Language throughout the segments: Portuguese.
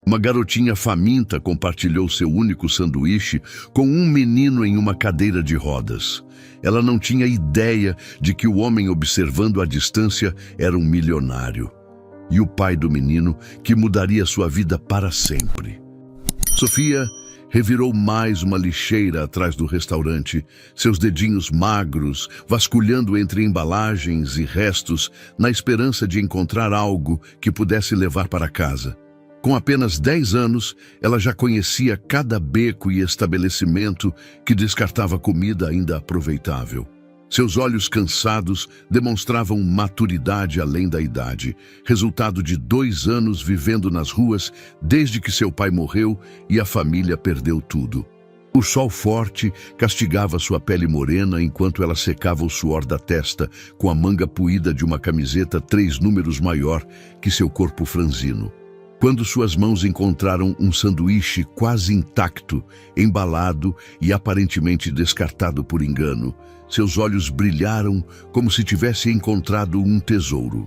Uma garotinha faminta compartilhou seu único sanduíche com um menino em uma cadeira de rodas. Ela não tinha ideia de que o homem observando à distância era um milionário. E o pai do menino que mudaria sua vida para sempre. Sofia revirou mais uma lixeira atrás do restaurante, seus dedinhos magros vasculhando entre embalagens e restos na esperança de encontrar algo que pudesse levar para casa. Com apenas 10 anos, ela já conhecia cada beco e estabelecimento que descartava comida ainda aproveitável. Seus olhos cansados demonstravam maturidade além da idade, resultado de 2 anos vivendo nas ruas desde que seu pai morreu e a família perdeu tudo. O sol forte castigava sua pele morena enquanto ela secava o suor da testa com a manga puída de uma camiseta 3 números maior que seu corpo franzino. Quando suas mãos encontraram um sanduíche quase intacto, embalado e aparentemente descartado por engano, seus olhos brilharam como se tivesse encontrado um tesouro.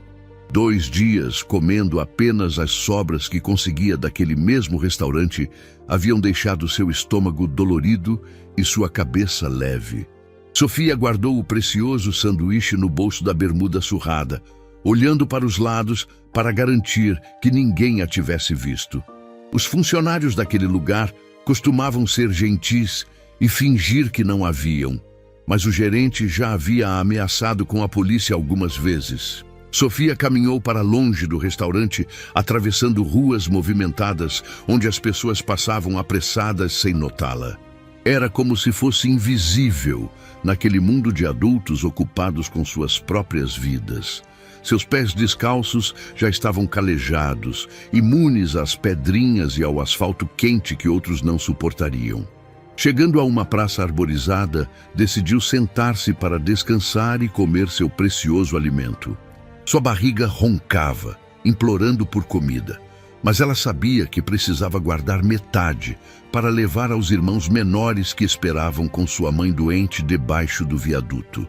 2 dias comendo apenas as sobras que conseguia daquele mesmo restaurante haviam deixado seu estômago dolorido e sua cabeça leve. Sofia guardou o precioso sanduíche no bolso da bermuda surrada, olhando para os lados para garantir que ninguém a tivesse visto. Os funcionários daquele lugar costumavam ser gentis e fingir que não a viam, mas o gerente já havia a ameaçado com a polícia algumas vezes. Sofia caminhou para longe do restaurante, atravessando ruas movimentadas, onde as pessoas passavam apressadas sem notá-la. Era como se fosse invisível naquele mundo de adultos ocupados com suas próprias vidas. Seus pés descalços já estavam calejados, imunes às pedrinhas e ao asfalto quente que outros não suportariam. Chegando a uma praça arborizada, decidiu sentar-se para descansar e comer seu precioso alimento. Sua barriga roncava, implorando por comida, mas ela sabia que precisava guardar metade para levar aos irmãos menores que esperavam com sua mãe doente debaixo do viaduto.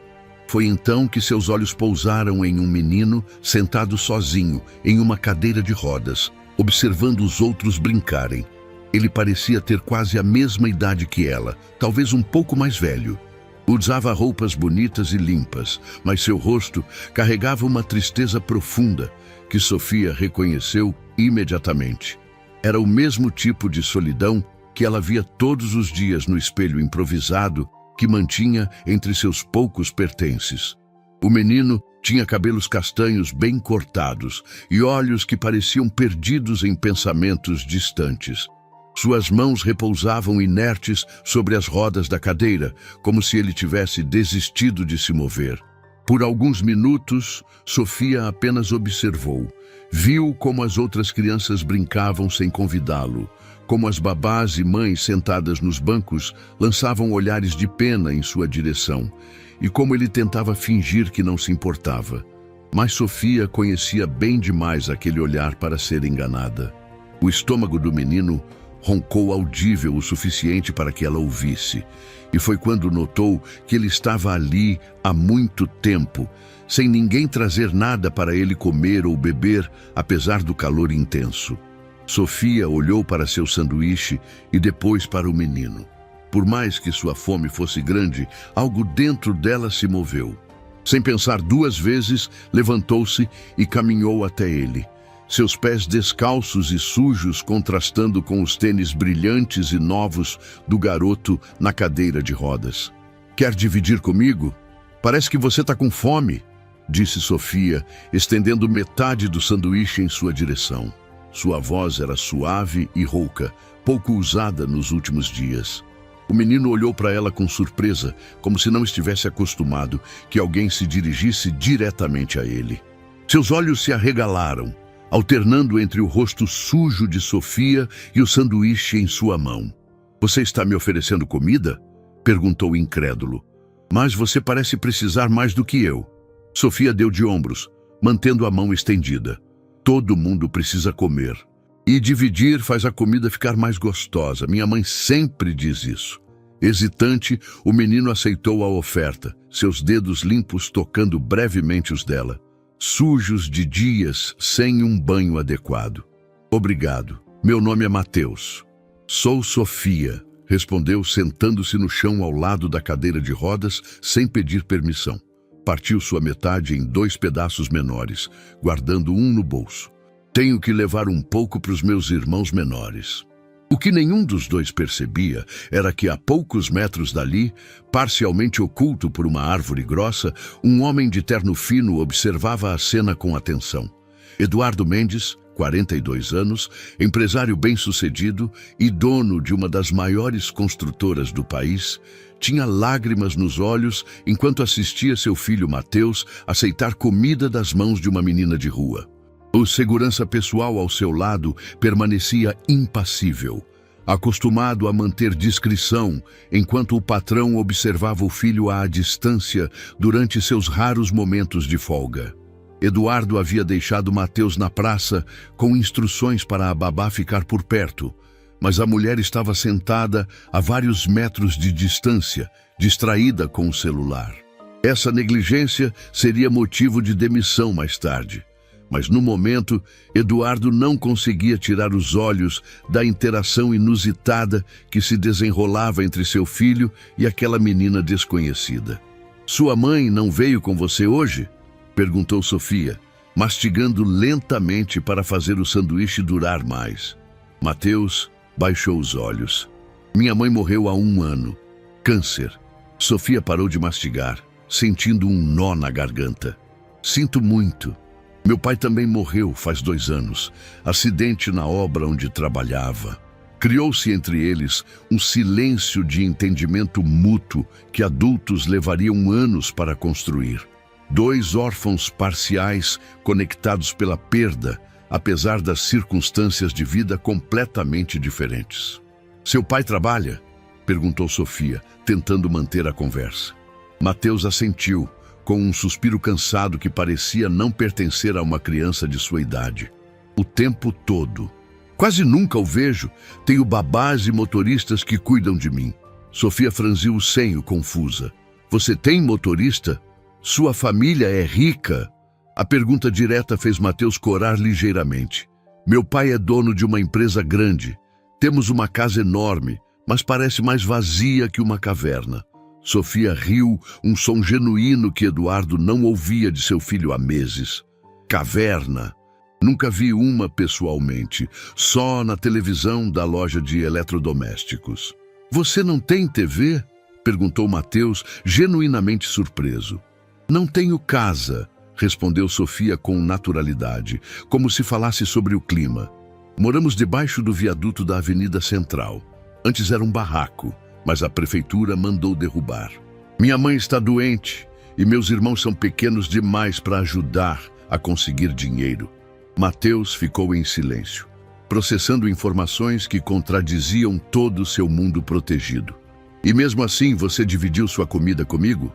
Foi então que seus olhos pousaram em um menino sentado sozinho em uma cadeira de rodas, observando os outros brincarem. Ele parecia ter quase a mesma idade que ela, talvez um pouco mais velho. Usava roupas bonitas e limpas, mas seu rosto carregava uma tristeza profunda que Sofia reconheceu imediatamente. Era o mesmo tipo de solidão que ela via todos os dias no espelho improvisado que mantinha entre seus poucos pertences. O menino tinha cabelos castanhos bem cortados e olhos que pareciam perdidos em pensamentos distantes. Suas mãos repousavam inertes sobre as rodas da cadeira, como se ele tivesse desistido de se mover. Por alguns minutos, Sofia apenas observou. Viu como as outras crianças brincavam sem convidá-lo, como as babás e mães sentadas nos bancos lançavam olhares de pena em sua direção, e como ele tentava fingir que não se importava. Mas Sofia conhecia bem demais aquele olhar para ser enganada. O estômago do menino roncou audível o suficiente para que ela ouvisse, e foi quando notou que ele estava ali há muito tempo, sem ninguém trazer nada para ele comer ou beber, apesar do calor intenso. Sofia olhou para seu sanduíche e depois para o menino. Por mais que sua fome fosse grande, algo dentro dela se moveu. Sem pensar 2 vezes, levantou-se e caminhou até ele. Seus pés descalços e sujos contrastando com os tênis brilhantes e novos do garoto na cadeira de rodas. "Quer dividir comigo? Parece que você está com fome", disse Sofia, estendendo metade do sanduíche em sua direção. Sua voz era suave e rouca, pouco usada nos últimos dias. O menino olhou para ela com surpresa, como se não estivesse acostumado que alguém se dirigisse diretamente a ele. Seus olhos se arregalaram, alternando entre o rosto sujo de Sofia e o sanduíche em sua mão. "Você está me oferecendo comida?", perguntou incrédulo. "Mas você parece precisar mais do que eu." Sofia deu de ombros, mantendo a mão estendida. "Todo mundo precisa comer. E dividir faz a comida ficar mais gostosa. Minha mãe sempre diz isso." Hesitante, o menino aceitou a oferta, seus dedos limpos tocando brevemente os dela, sujos de dias sem um banho adequado. "Obrigado", Meu nome é Mateus. Sou Sofia, respondeu, sentando-se no chão ao lado da cadeira de rodas sem pedir permissão. Partiu sua metade em 2 pedaços menores, guardando um no bolso. Tenho que levar um pouco para os meus irmãos menores. O que nenhum dos dois percebia era que a poucos metros dali, parcialmente oculto por uma árvore grossa, um homem de terno fino observava a cena com atenção. Eduardo Mendes, 42 anos, empresário bem-sucedido e dono de uma das maiores construtoras do país, tinha lágrimas nos olhos enquanto assistia seu filho Mateus aceitar comida das mãos de uma menina de rua. O segurança pessoal ao seu lado permanecia impassível, acostumado a manter discrição enquanto o patrão observava o filho à distância durante seus raros momentos de folga. Eduardo havia deixado Mateus na praça com instruções para a babá ficar por perto, mas a mulher estava sentada a vários metros de distância, distraída com o celular. Essa negligência seria motivo de demissão mais tarde. Mas no momento, Eduardo não conseguia tirar os olhos da interação inusitada que se desenrolava entre seu filho e aquela menina desconhecida. Sua mãe não veio com você hoje? Perguntou Sofia, mastigando lentamente para fazer o sanduíche durar mais. Mateus baixou os olhos. Minha mãe morreu há 1 ano. Câncer. Sofia parou de mastigar, sentindo um nó na garganta. Sinto muito. Meu pai também morreu faz 2 anos. Acidente na obra onde trabalhava. Criou-se entre eles um silêncio de entendimento mútuo que adultos levariam anos para construir. 2 órfãos parciais conectados pela perda, apesar das circunstâncias de vida completamente diferentes. Seu pai trabalha? Perguntou Sofia, tentando manter a conversa. Mateus assentiu, com um suspiro cansado que parecia não pertencer a uma criança de sua idade. O tempo todo. Quase nunca o vejo. Tenho babás e motoristas que cuidam de mim. Sofia franziu o senho, confusa. Você tem motorista? Sua família é rica? A pergunta direta fez Mateus corar ligeiramente. Meu pai é dono de uma empresa grande. Temos uma casa enorme, mas parece mais vazia que uma caverna. Sofia riu, um som genuíno que Eduardo não ouvia de seu filho há meses. Caverna. Nunca vi uma pessoalmente, só na televisão da loja de eletrodomésticos. Você não tem TV? Perguntou Mateus, genuinamente surpreso. Não tenho casa, respondeu Sofia com naturalidade, como se falasse sobre o clima. Moramos debaixo do viaduto da Avenida Central. Antes era um barraco, mas a prefeitura mandou derrubar. Minha mãe está doente e meus irmãos são pequenos demais para ajudar a conseguir dinheiro. Mateus ficou em silêncio, processando informações que contradiziam todo o seu mundo protegido. E mesmo assim você dividiu sua comida comigo?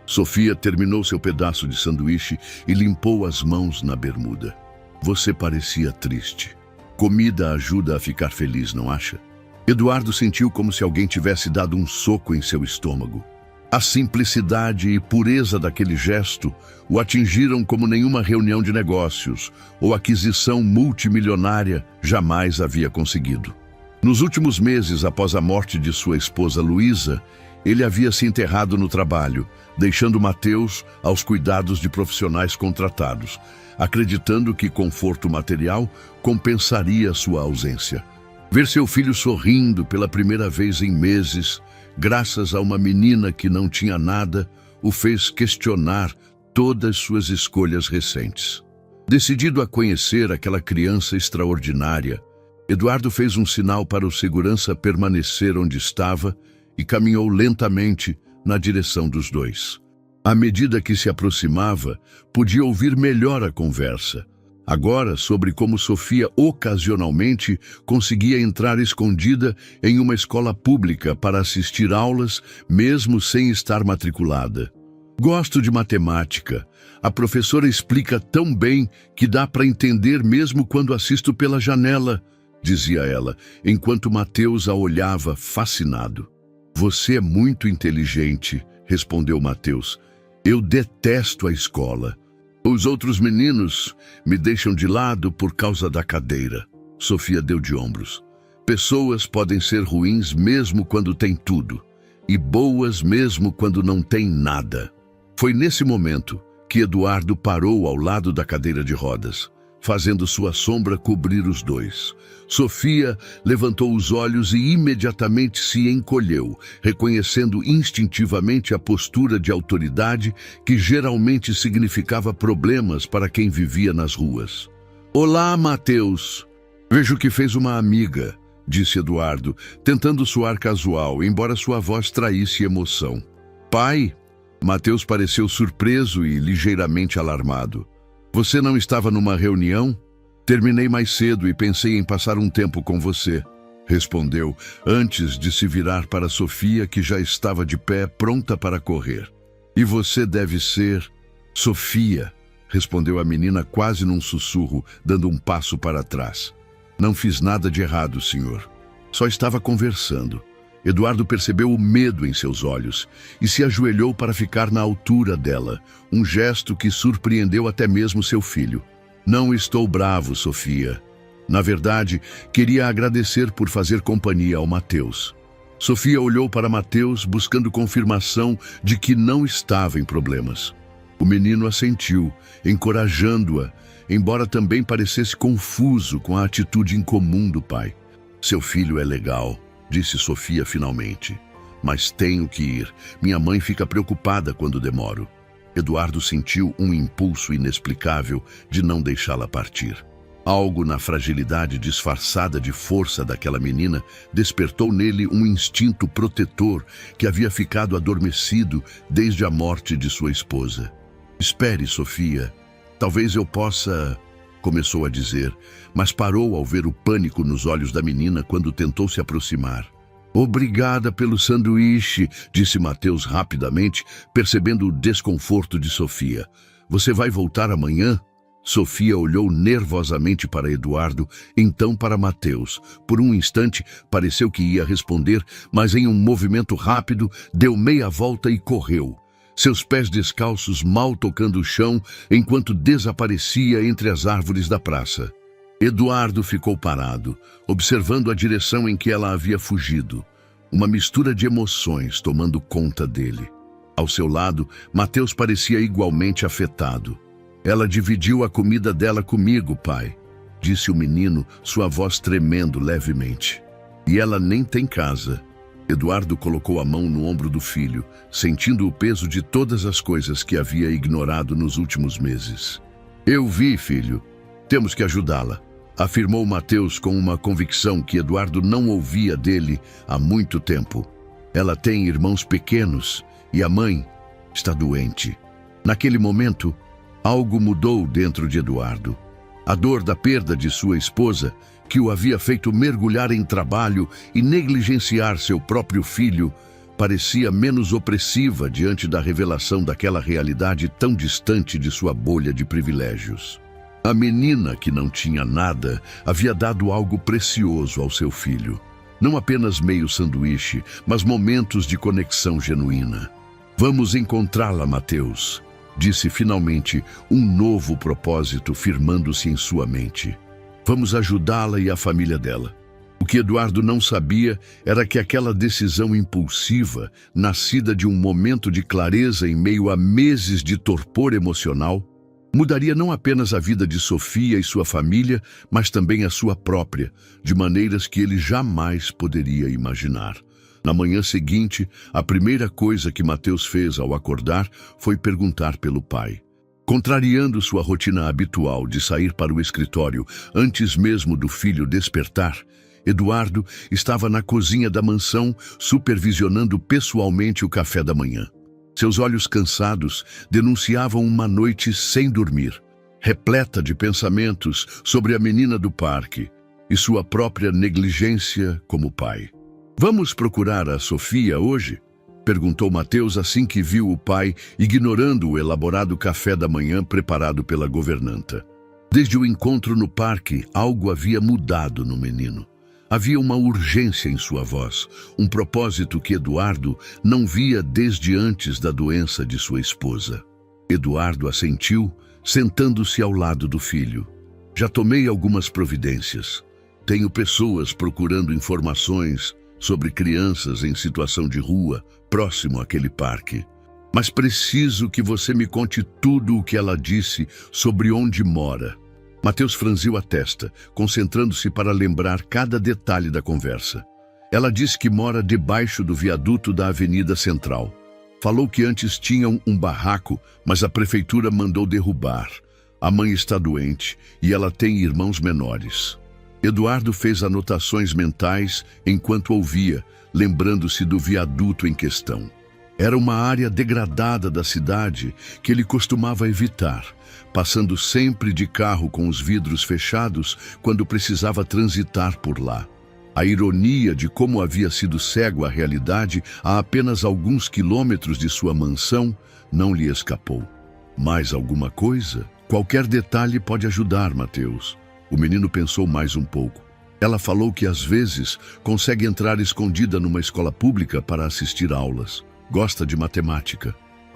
Sofia terminou seu pedaço de sanduíche e limpou as mãos na bermuda. Você parecia triste. Comida ajuda a ficar feliz, não acha? Eduardo sentiu como se alguém tivesse dado um soco em seu estômago. A simplicidade e pureza daquele gesto o atingiram como nenhuma reunião de negócios ou aquisição multimilionária jamais havia conseguido. Nos últimos meses após a morte de sua esposa Luísa, ele havia se enterrado no trabalho, deixando Mateus aos cuidados de profissionais contratados, acreditando que conforto material compensaria sua ausência. Ver seu filho sorrindo pela primeira vez em meses, graças a uma menina que não tinha nada, o fez questionar todas suas escolhas recentes. Decidido a conhecer aquela criança extraordinária, Eduardo fez um sinal para o segurança permanecer onde estava e caminhou lentamente na direção dos dois. À medida que se aproximava, podia ouvir melhor a conversa. Agora, sobre como Sofia ocasionalmente conseguia entrar escondida em uma escola pública para assistir aulas, mesmo sem estar matriculada. Gosto de matemática. A professora explica tão bem que dá para entender mesmo quando assisto pela janela, dizia ela, enquanto Mateus a olhava fascinado. Você é muito inteligente, respondeu Mateus. Eu detesto a escola. Os outros meninos me deixam de lado por causa da cadeira. Sofia deu de ombros. Pessoas podem ser ruins mesmo quando têm tudo, e boas mesmo quando não têm nada. Foi nesse momento que Eduardo parou ao lado da cadeira de rodas, fazendo sua sombra cobrir os dois. Sofia levantou os olhos e imediatamente se encolheu, reconhecendo instintivamente a postura de autoridade que geralmente significava problemas para quem vivia nas ruas. "Olá, Mateus. Vejo que fez uma amiga", disse Eduardo, tentando soar casual, embora sua voz traísse emoção. "Pai?" Mateus pareceu surpreso e ligeiramente alarmado. "Você não estava numa reunião? Terminei mais cedo e pensei em passar um tempo com você", respondeu, antes de se virar para Sofia, que já estava de pé, pronta para correr. "E você deve ser..." "Sofia", respondeu a menina quase num sussurro, dando um passo para trás. "Não fiz nada de errado, senhor. Só estava conversando." Eduardo percebeu o medo em seus olhos e se ajoelhou para ficar na altura dela, um gesto que surpreendeu até mesmo seu filho. "Não estou bravo, Sofia. Na verdade, queria agradecer por fazer companhia ao Mateus." Sofia olhou para Mateus, buscando confirmação de que não estava em problemas. O menino assentiu, encorajando-a, embora também parecesse confuso com a atitude incomum do pai. "Seu filho é legal", disse Sofia finalmente. "Mas tenho que ir. Minha mãe fica preocupada quando demoro." Eduardo sentiu um impulso inexplicável de não deixá-la partir. Algo na fragilidade disfarçada de força daquela menina despertou nele um instinto protetor que havia ficado adormecido desde a morte de sua esposa. "Espere, Sofia. Talvez eu possa..." começou a dizer, mas parou ao ver o pânico nos olhos da menina quando tentou se aproximar. "Obrigada pelo sanduíche", disse Mateus rapidamente, percebendo o desconforto de Sofia. "Você vai voltar amanhã?" Sofia olhou nervosamente para Eduardo, então para Mateus. Por um instante, pareceu que ia responder, mas em um movimento rápido, deu meia volta e correu, seus pés descalços mal tocando o chão, enquanto desaparecia entre as árvores da praça. Eduardo ficou parado, observando a direção em que ela havia fugido, uma mistura de emoções tomando conta dele. Ao seu lado, Mateus parecia igualmente afetado. "Ela dividiu a comida dela comigo, pai", disse o menino, sua voz tremendo levemente. "E ela nem tem casa." Eduardo colocou a mão no ombro do filho, sentindo o peso de todas as coisas que havia ignorado nos últimos meses. "Eu vi, filho. Temos que ajudá-la", afirmou Mateus com uma convicção que Eduardo não ouvia dele há muito tempo. "Ela tem irmãos pequenos e a mãe está doente." Naquele momento, algo mudou dentro de Eduardo. A dor da perda de sua esposa, que o havia feito mergulhar em trabalho e negligenciar seu próprio filho, parecia menos opressiva diante da revelação daquela realidade tão distante de sua bolha de privilégios. A menina, que não tinha nada, havia dado algo precioso ao seu filho. Não apenas meio sanduíche, mas momentos de conexão genuína. "Vamos encontrá-la, Mateus", disse finalmente, um novo propósito firmando-se em sua mente. "Vamos ajudá-la e a família dela." O que Eduardo não sabia era que aquela decisão impulsiva, nascida de um momento de clareza em meio a meses de torpor emocional, mudaria não apenas a vida de Sofia e sua família, mas também a sua própria, de maneiras que ele jamais poderia imaginar. Na manhã seguinte, a primeira coisa que Mateus fez ao acordar foi perguntar pelo pai. Contrariando sua rotina habitual de sair para o escritório antes mesmo do filho despertar, Eduardo estava na cozinha da mansão supervisionando pessoalmente o café da manhã. Seus olhos cansados denunciavam uma noite sem dormir, repleta de pensamentos sobre a menina do parque e sua própria negligência como pai. "Vamos procurar a Sofia hoje?", perguntou Mateus assim que viu o pai ignorando o elaborado café da manhã preparado pela governanta. Desde o encontro no parque, algo havia mudado no menino. Havia uma urgência em sua voz, um propósito que Eduardo não via desde antes da doença de sua esposa. Eduardo assentiu, sentando-se ao lado do filho. "Já tomei algumas providências. Tenho pessoas procurando informações sobre crianças em situação de rua, próximo àquele parque. Mas preciso que você me conte tudo o que ela disse sobre onde mora. Mateus franziu a testa, concentrando-se para lembrar cada detalhe da conversa. Ela disse que mora debaixo do viaduto da Avenida Central. Falou que antes tinham um barraco, mas a prefeitura mandou derrubar. A mãe está doente e ela tem irmãos menores. Eduardo fez anotações mentais enquanto ouvia, lembrando-se do viaduto em questão. Era uma área degradada da cidade que ele costumava evitar, passando sempre de carro com os vidros fechados quando precisava transitar por lá. A ironia de como havia sido cego à realidade a apenas alguns quilômetros de sua mansão não lhe escapou. Mais alguma coisa? Qualquer detalhe pode ajudar, Mateus. O menino pensou mais um pouco. Ela falou que às vezes consegue entrar escondida numa escola pública para assistir aulas. Gosta de matemática.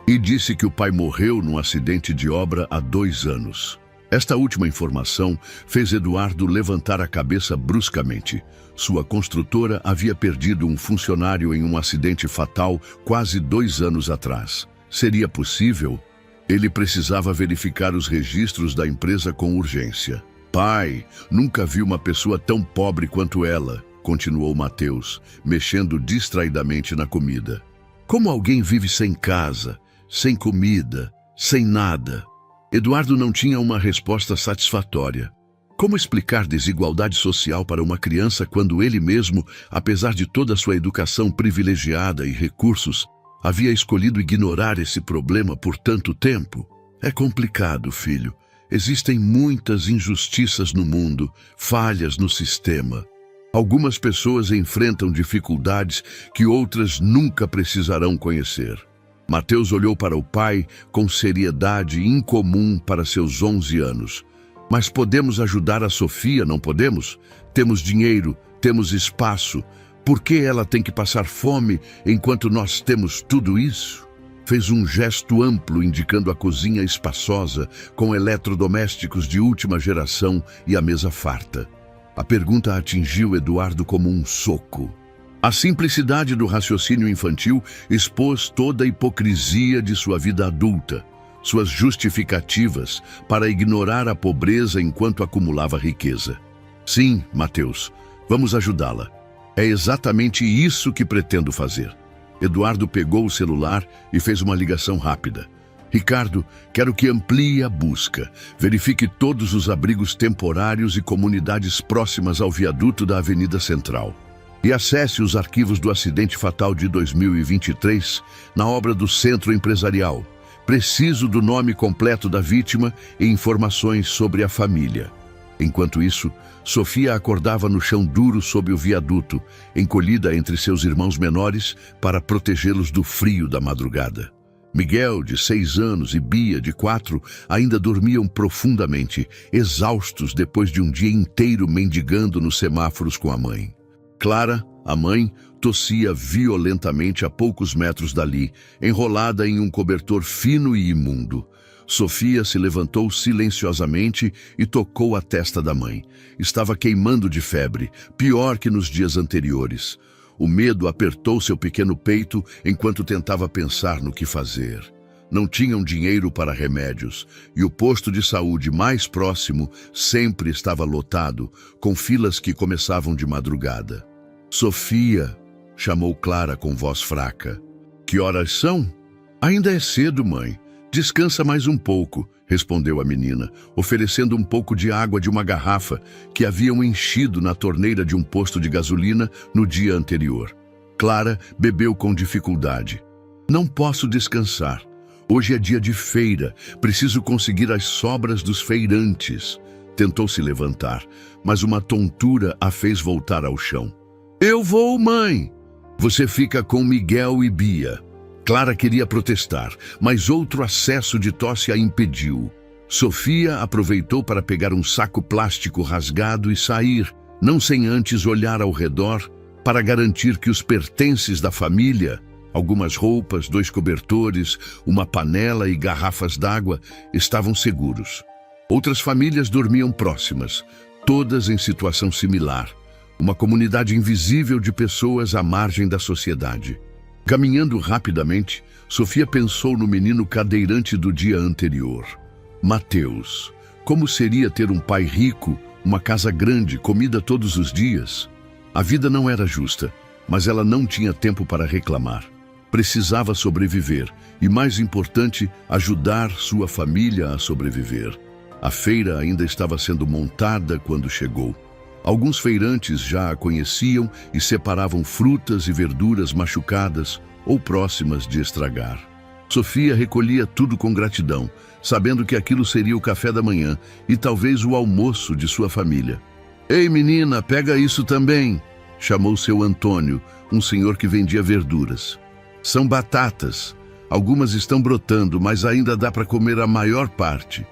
E disse que o pai morreu num acidente de obra há 2 anos. Esta última informação fez Eduardo levantar a cabeça bruscamente. Sua construtora havia perdido um funcionário em um acidente fatal quase 2 anos atrás. Seria possível? Ele precisava verificar os registros da empresa com urgência. Pai, nunca vi uma pessoa tão pobre quanto ela, continuou Mateus, mexendo distraidamente na comida. Como alguém vive sem casa, sem comida, sem nada? Eduardo não tinha uma resposta satisfatória. Como explicar desigualdade social para uma criança quando ele mesmo, apesar de toda a sua educação privilegiada e recursos, havia escolhido ignorar esse problema por tanto tempo? É complicado, filho. Existem muitas injustiças no mundo, falhas no sistema. Algumas pessoas enfrentam dificuldades que outras nunca precisarão conhecer. Mateus olhou para o pai com seriedade incomum para seus 11 anos. Mas podemos ajudar a Sofia, não podemos? Temos dinheiro, temos espaço. Por que ela tem que passar fome enquanto nós temos tudo isso? Fez um gesto amplo indicando a cozinha espaçosa, com eletrodomésticos de última geração e a mesa farta. A pergunta atingiu Eduardo como um soco. A simplicidade do raciocínio infantil expôs toda a hipocrisia de sua vida adulta, suas justificativas para ignorar a pobreza enquanto acumulava riqueza. Sim, Mateus, vamos ajudá-la. É exatamente isso que pretendo fazer. Eduardo pegou o celular e fez uma ligação rápida. Ricardo, quero que amplie a busca. Verifique todos os abrigos temporários e comunidades próximas ao viaduto da Avenida Central. E acesse os arquivos do acidente fatal de 2023 na obra do Centro Empresarial. Preciso do nome completo da vítima e informações sobre a família. Enquanto isso, Sofia acordava no chão duro sob o viaduto, encolhida entre seus irmãos menores para protegê-los do frio da madrugada. Miguel, de 6 anos, e Bia, de 4, ainda dormiam profundamente, exaustos depois de um dia inteiro mendigando nos semáforos com a mãe. Clara, a mãe, tossia violentamente a poucos metros dali, enrolada em um cobertor fino e imundo. Sofia se levantou silenciosamente e tocou a testa da mãe. Estava queimando de febre, pior que nos dias anteriores. O medo apertou seu pequeno peito enquanto tentava pensar no que fazer. Não tinham dinheiro para remédios e o posto de saúde mais próximo sempre estava lotado, com filas que começavam de madrugada. Sofia, chamou Clara com voz fraca. Que horas são? Ainda é cedo, mãe. Descansa mais um pouco, respondeu a menina, oferecendo um pouco de água de uma garrafa que haviam enchido na torneira de um posto de gasolina no dia anterior. Clara bebeu com dificuldade. Não posso descansar. Hoje é dia de feira. Preciso conseguir as sobras dos feirantes. Tentou se levantar, mas uma tontura a fez voltar ao chão. Eu vou, mãe. Você fica com Miguel e Bia. Clara queria protestar, mas outro acesso de tosse a impediu. Sofia aproveitou para pegar um saco plástico rasgado e sair, não sem antes olhar ao redor para garantir que os pertences da família, algumas roupas, 2 cobertores, uma panela e garrafas d'água, estavam seguros. Outras famílias dormiam próximas. todas em situação similar. Uma comunidade invisível de pessoas à margem da sociedade. Caminhando rapidamente, Sofia pensou no menino cadeirante do dia anterior. Mateus. Como seria ter um pai rico, uma casa grande, comida todos os dias? A vida não era justa, mas ela não tinha tempo para reclamar. Precisava sobreviver e, mais importante, ajudar sua família a sobreviver. A feira ainda estava sendo montada quando chegou. Alguns feirantes já a conheciam e separavam frutas e verduras machucadas ou próximas de estragar. Sofia recolhia tudo com gratidão, sabendo que aquilo seria o café da manhã e talvez o almoço de sua família. «Ei, menina, pega isso também!» chamou seu Antônio, um senhor que vendia verduras. «São batatas. Algumas estão brotando, mas ainda dá para comer a maior parte.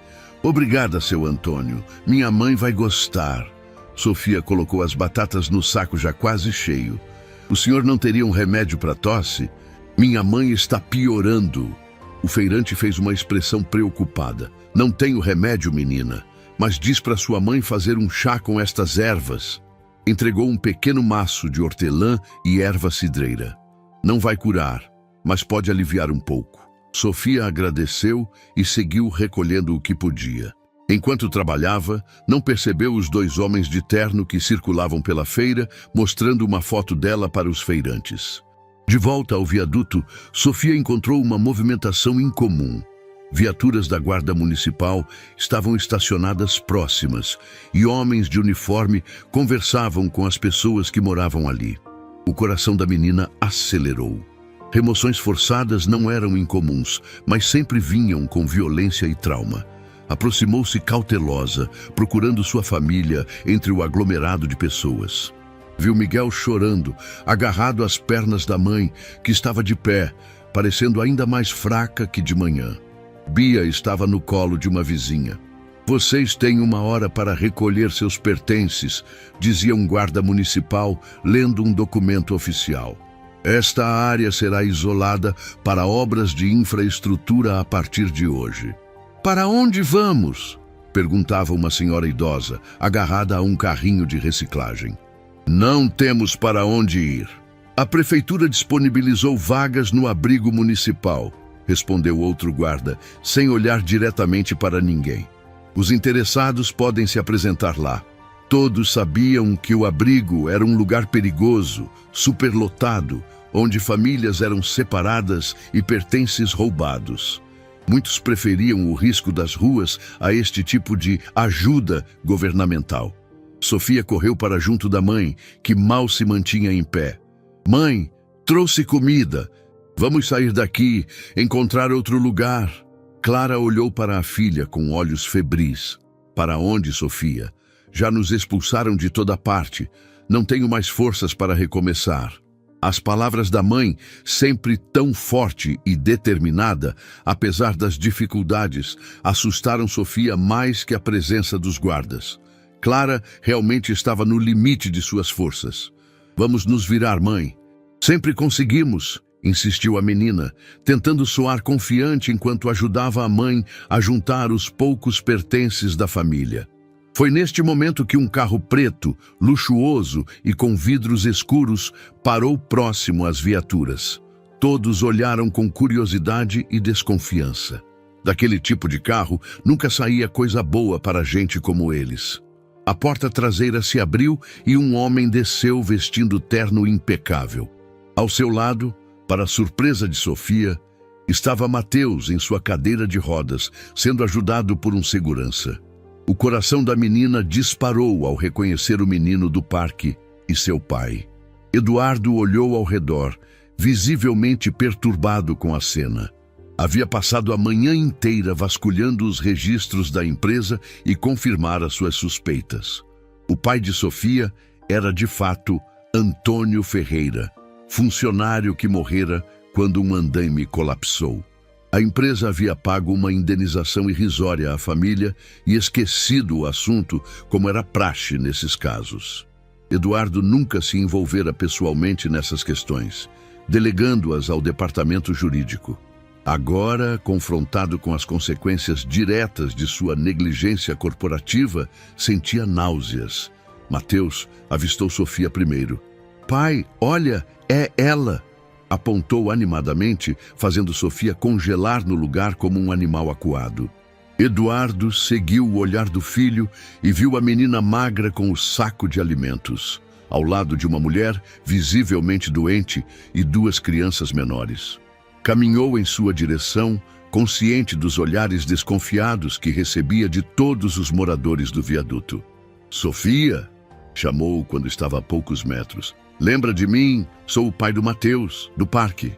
Obrigada, seu Antônio. Minha mãe vai gostar.» Sofia colocou as batatas no saco já quase cheio. «O senhor não teria um remédio para tosse? Minha mãe está piorando.» O feirante fez uma expressão preocupada. «Não tenho remédio, menina, mas diz para sua mãe fazer um chá com estas ervas.» Entregou um pequeno maço de hortelã e erva cidreira. «Não vai curar, mas pode aliviar um pouco.» Sofia agradeceu e seguiu recolhendo o que podia. Enquanto trabalhava, não percebeu os dois homens de terno que circulavam pela feira, mostrando uma foto dela para os feirantes. De volta ao viaduto, Sofia encontrou uma movimentação incomum. Viaturas da Guarda Municipal estavam estacionadas próximas e homens de uniforme conversavam com as pessoas que moravam ali. O coração da menina acelerou. Remoções forçadas não eram incomuns, mas sempre vinham com violência e trauma. Aproximou-se cautelosa, procurando sua família entre o aglomerado de pessoas. Viu Miguel chorando, agarrado às pernas da mãe, que estava de pé, parecendo ainda mais fraca que de manhã. Bia estava no colo de uma vizinha. «Vocês têm 1 hora para recolher seus pertences», dizia um guarda municipal, lendo um documento oficial. «Esta área será isolada para obras de infraestrutura a partir de hoje.» «Para onde vamos?», perguntava uma senhora idosa, agarrada a um carrinho de reciclagem. «Não temos para onde ir. A prefeitura disponibilizou vagas no abrigo municipal», respondeu outro guarda, sem olhar diretamente para ninguém. «Os interessados podem se apresentar lá.» Todos sabiam que o abrigo era um lugar perigoso, superlotado, onde famílias eram separadas e pertences roubados. Muitos preferiam o risco das ruas a este tipo de ajuda governamental. Sofia correu para junto da mãe, que mal se mantinha em pé. «Mãe, trouxe comida. Vamos sair daqui, encontrar outro lugar.» Clara olhou para a filha com olhos febris. «Para onde, Sofia? Já nos expulsaram de toda parte. Não tenho mais forças para recomeçar.» As palavras da mãe, sempre tão forte e determinada, apesar das dificuldades, assustaram Sofia mais que a presença dos guardas. Clara realmente estava no limite de suas forças. «Vamos nos virar, mãe.» «Sempre conseguimos», insistiu a menina, tentando soar confiante enquanto ajudava a mãe a juntar os poucos pertences da família. Foi neste momento que um carro preto, luxuoso e com vidros escuros parou próximo às viaturas. Todos olharam com curiosidade e desconfiança. Daquele tipo de carro nunca saía coisa boa para gente como eles. A porta traseira se abriu e um homem desceu vestindo terno impecável. Ao seu lado, para a surpresa de Sofia, estava Mateus em sua cadeira de rodas, sendo ajudado por um segurança. O coração da menina disparou ao reconhecer o menino do parque e seu pai. Eduardo olhou ao redor, visivelmente perturbado com a cena. Havia passado a manhã inteira vasculhando os registros da empresa e confirmara suas suspeitas. O pai de Sofia era, de fato, Antônio Ferreira, funcionário que morrera quando um andaime colapsou. A empresa havia pago uma indenização irrisória à família e esquecido o assunto, como era praxe nesses casos. Eduardo nunca se envolvera pessoalmente nessas questões, delegando-as ao departamento jurídico. Agora, confrontado com as consequências diretas de sua negligência corporativa, sentia náuseas. Mateus avistou Sofia primeiro. "Pai, olha, é ela!" Apontou animadamente, fazendo Sofia congelar no lugar como um animal acuado. Eduardo seguiu o olhar do filho e viu a menina magra com o saco de alimentos, ao lado de uma mulher visivelmente doente e duas crianças menores. Caminhou em sua direção, consciente dos olhares desconfiados que recebia de todos os moradores do viaduto. "Sofia!" chamou quando estava a poucos metros. "Lembra de mim? Sou o pai do Mateus, do parque."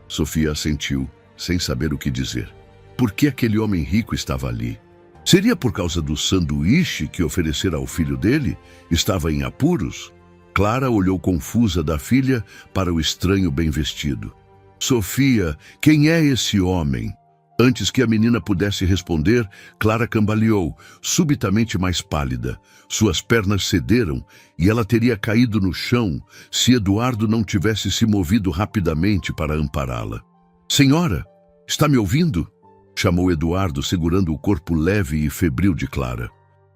Sofia assentiu, sem saber o que dizer. Por que aquele homem rico estava ali? Seria por causa do sanduíche que oferecera ao filho dele? Estava em apuros? Clara olhou confusa da filha para o estranho bem vestido. "Sofia, quem é esse homem?" Antes que a menina pudesse responder, Clara cambaleou, subitamente mais pálida. Suas pernas cederam e ela teria caído no chão se Eduardo não tivesse se movido rapidamente para ampará-la. "Senhora, está me ouvindo?" chamou Eduardo, segurando o corpo leve e febril de Clara.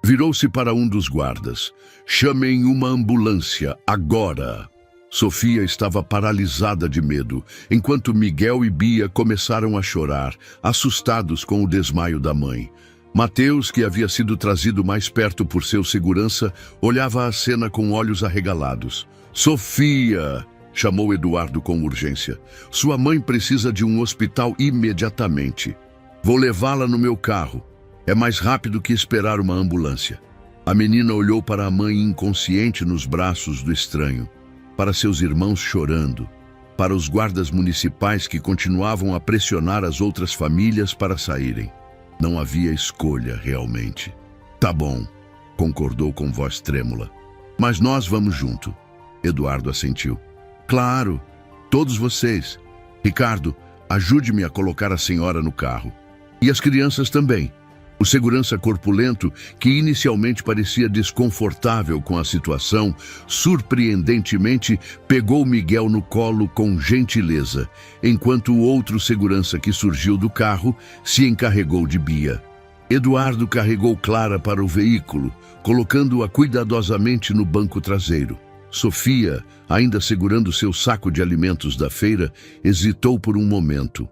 Virou-se para um dos guardas. "Chamem uma ambulância, agora!" Sofia estava paralisada de medo, enquanto Miguel e Bia começaram a chorar, assustados com o desmaio da mãe. Mateus, que havia sido trazido mais perto por seu segurança, olhava a cena com olhos arregalados. "Sofia!" chamou Eduardo com urgência. "Sua mãe precisa de um hospital imediatamente. Vou levá-la no meu carro. É mais rápido que esperar uma ambulância." A menina olhou para a mãe inconsciente nos braços do estranho, para seus irmãos chorando, para os guardas municipais que continuavam a pressionar as outras famílias para saírem. Não havia escolha, realmente. "Tá bom", concordou com voz trêmula. "Mas nós vamos junto." Eduardo assentiu. "Claro, todos vocês. Ricardo, ajude-me a colocar a senhora no carro. E as crianças também." O segurança corpulento, que inicialmente parecia desconfortável com a situação, surpreendentemente pegou Miguel no colo com gentileza, enquanto o outro segurança que surgiu do carro se encarregou de Bia. Eduardo carregou Clara para o veículo, colocando-a cuidadosamente no banco traseiro. Sofia, ainda segurando seu saco de alimentos da feira, hesitou por um momento.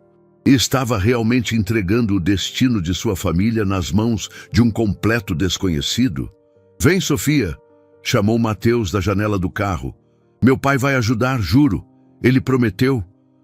Estava realmente entregando o destino de sua família nas mãos de um completo desconhecido? "Vem, Sofia!" chamou Mateus da janela do carro. "Meu pai vai ajudar, juro. Ele prometeu."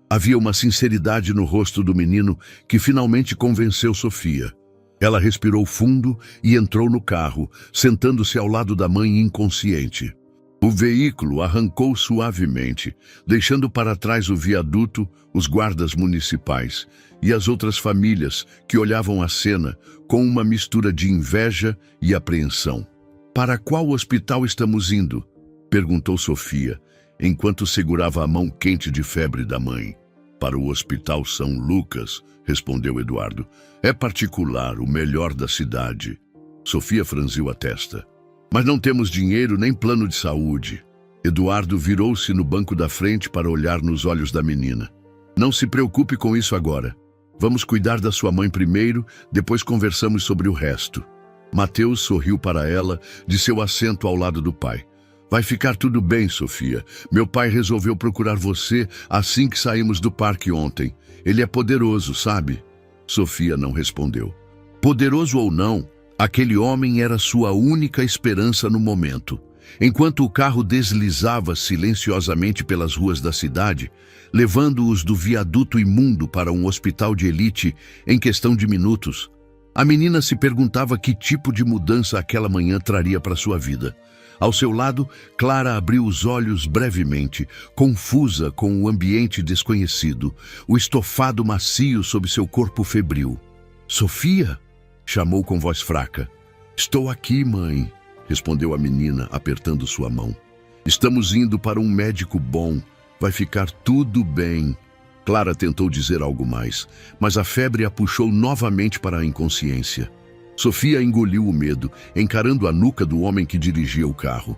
Havia uma sinceridade no rosto do menino que finalmente convenceu Sofia. Ela respirou fundo e entrou no carro, sentando-se ao lado da mãe inconsciente. O veículo arrancou suavemente, deixando para trás o viaduto, os guardas municipais e as outras famílias que olhavam a cena com uma mistura de inveja e apreensão. "Para qual hospital estamos indo?" perguntou Sofia, enquanto segurava a mão quente de febre da mãe. "Para o Hospital São Lucas", respondeu Eduardo. "É particular, o melhor da cidade." Sofia franziu a testa. "Mas não temos dinheiro nem plano de saúde." Eduardo virou-se no banco da frente para olhar nos olhos da menina. "Não se preocupe com isso agora. Vamos cuidar da sua mãe primeiro, depois conversamos sobre o resto." Mateus sorriu para ela, de seu assento ao lado do pai. "Vai ficar tudo bem, Sofia. Meu pai resolveu procurar você assim que saímos do parque ontem. Ele é poderoso, sabe?" Sofia não respondeu. Poderoso ou não, aquele homem era sua única esperança no momento. Enquanto o carro deslizava silenciosamente pelas ruas da cidade, levando-os do viaduto imundo para um hospital de elite em questão de minutos, a menina se perguntava que tipo de mudança aquela manhã traria para sua vida. Ao seu lado, Clara abriu os olhos brevemente, confusa com o ambiente desconhecido, o estofado macio sob seu corpo febril. "Sofia?" chamou com voz fraca. "Estou aqui, mãe", respondeu a menina, apertando sua mão. "Estamos indo para um médico bom. Vai ficar tudo bem." Clara tentou dizer algo mais, mas a febre a puxou novamente para a inconsciência. Sofia engoliu o medo, encarando a nuca do homem que dirigia o carro.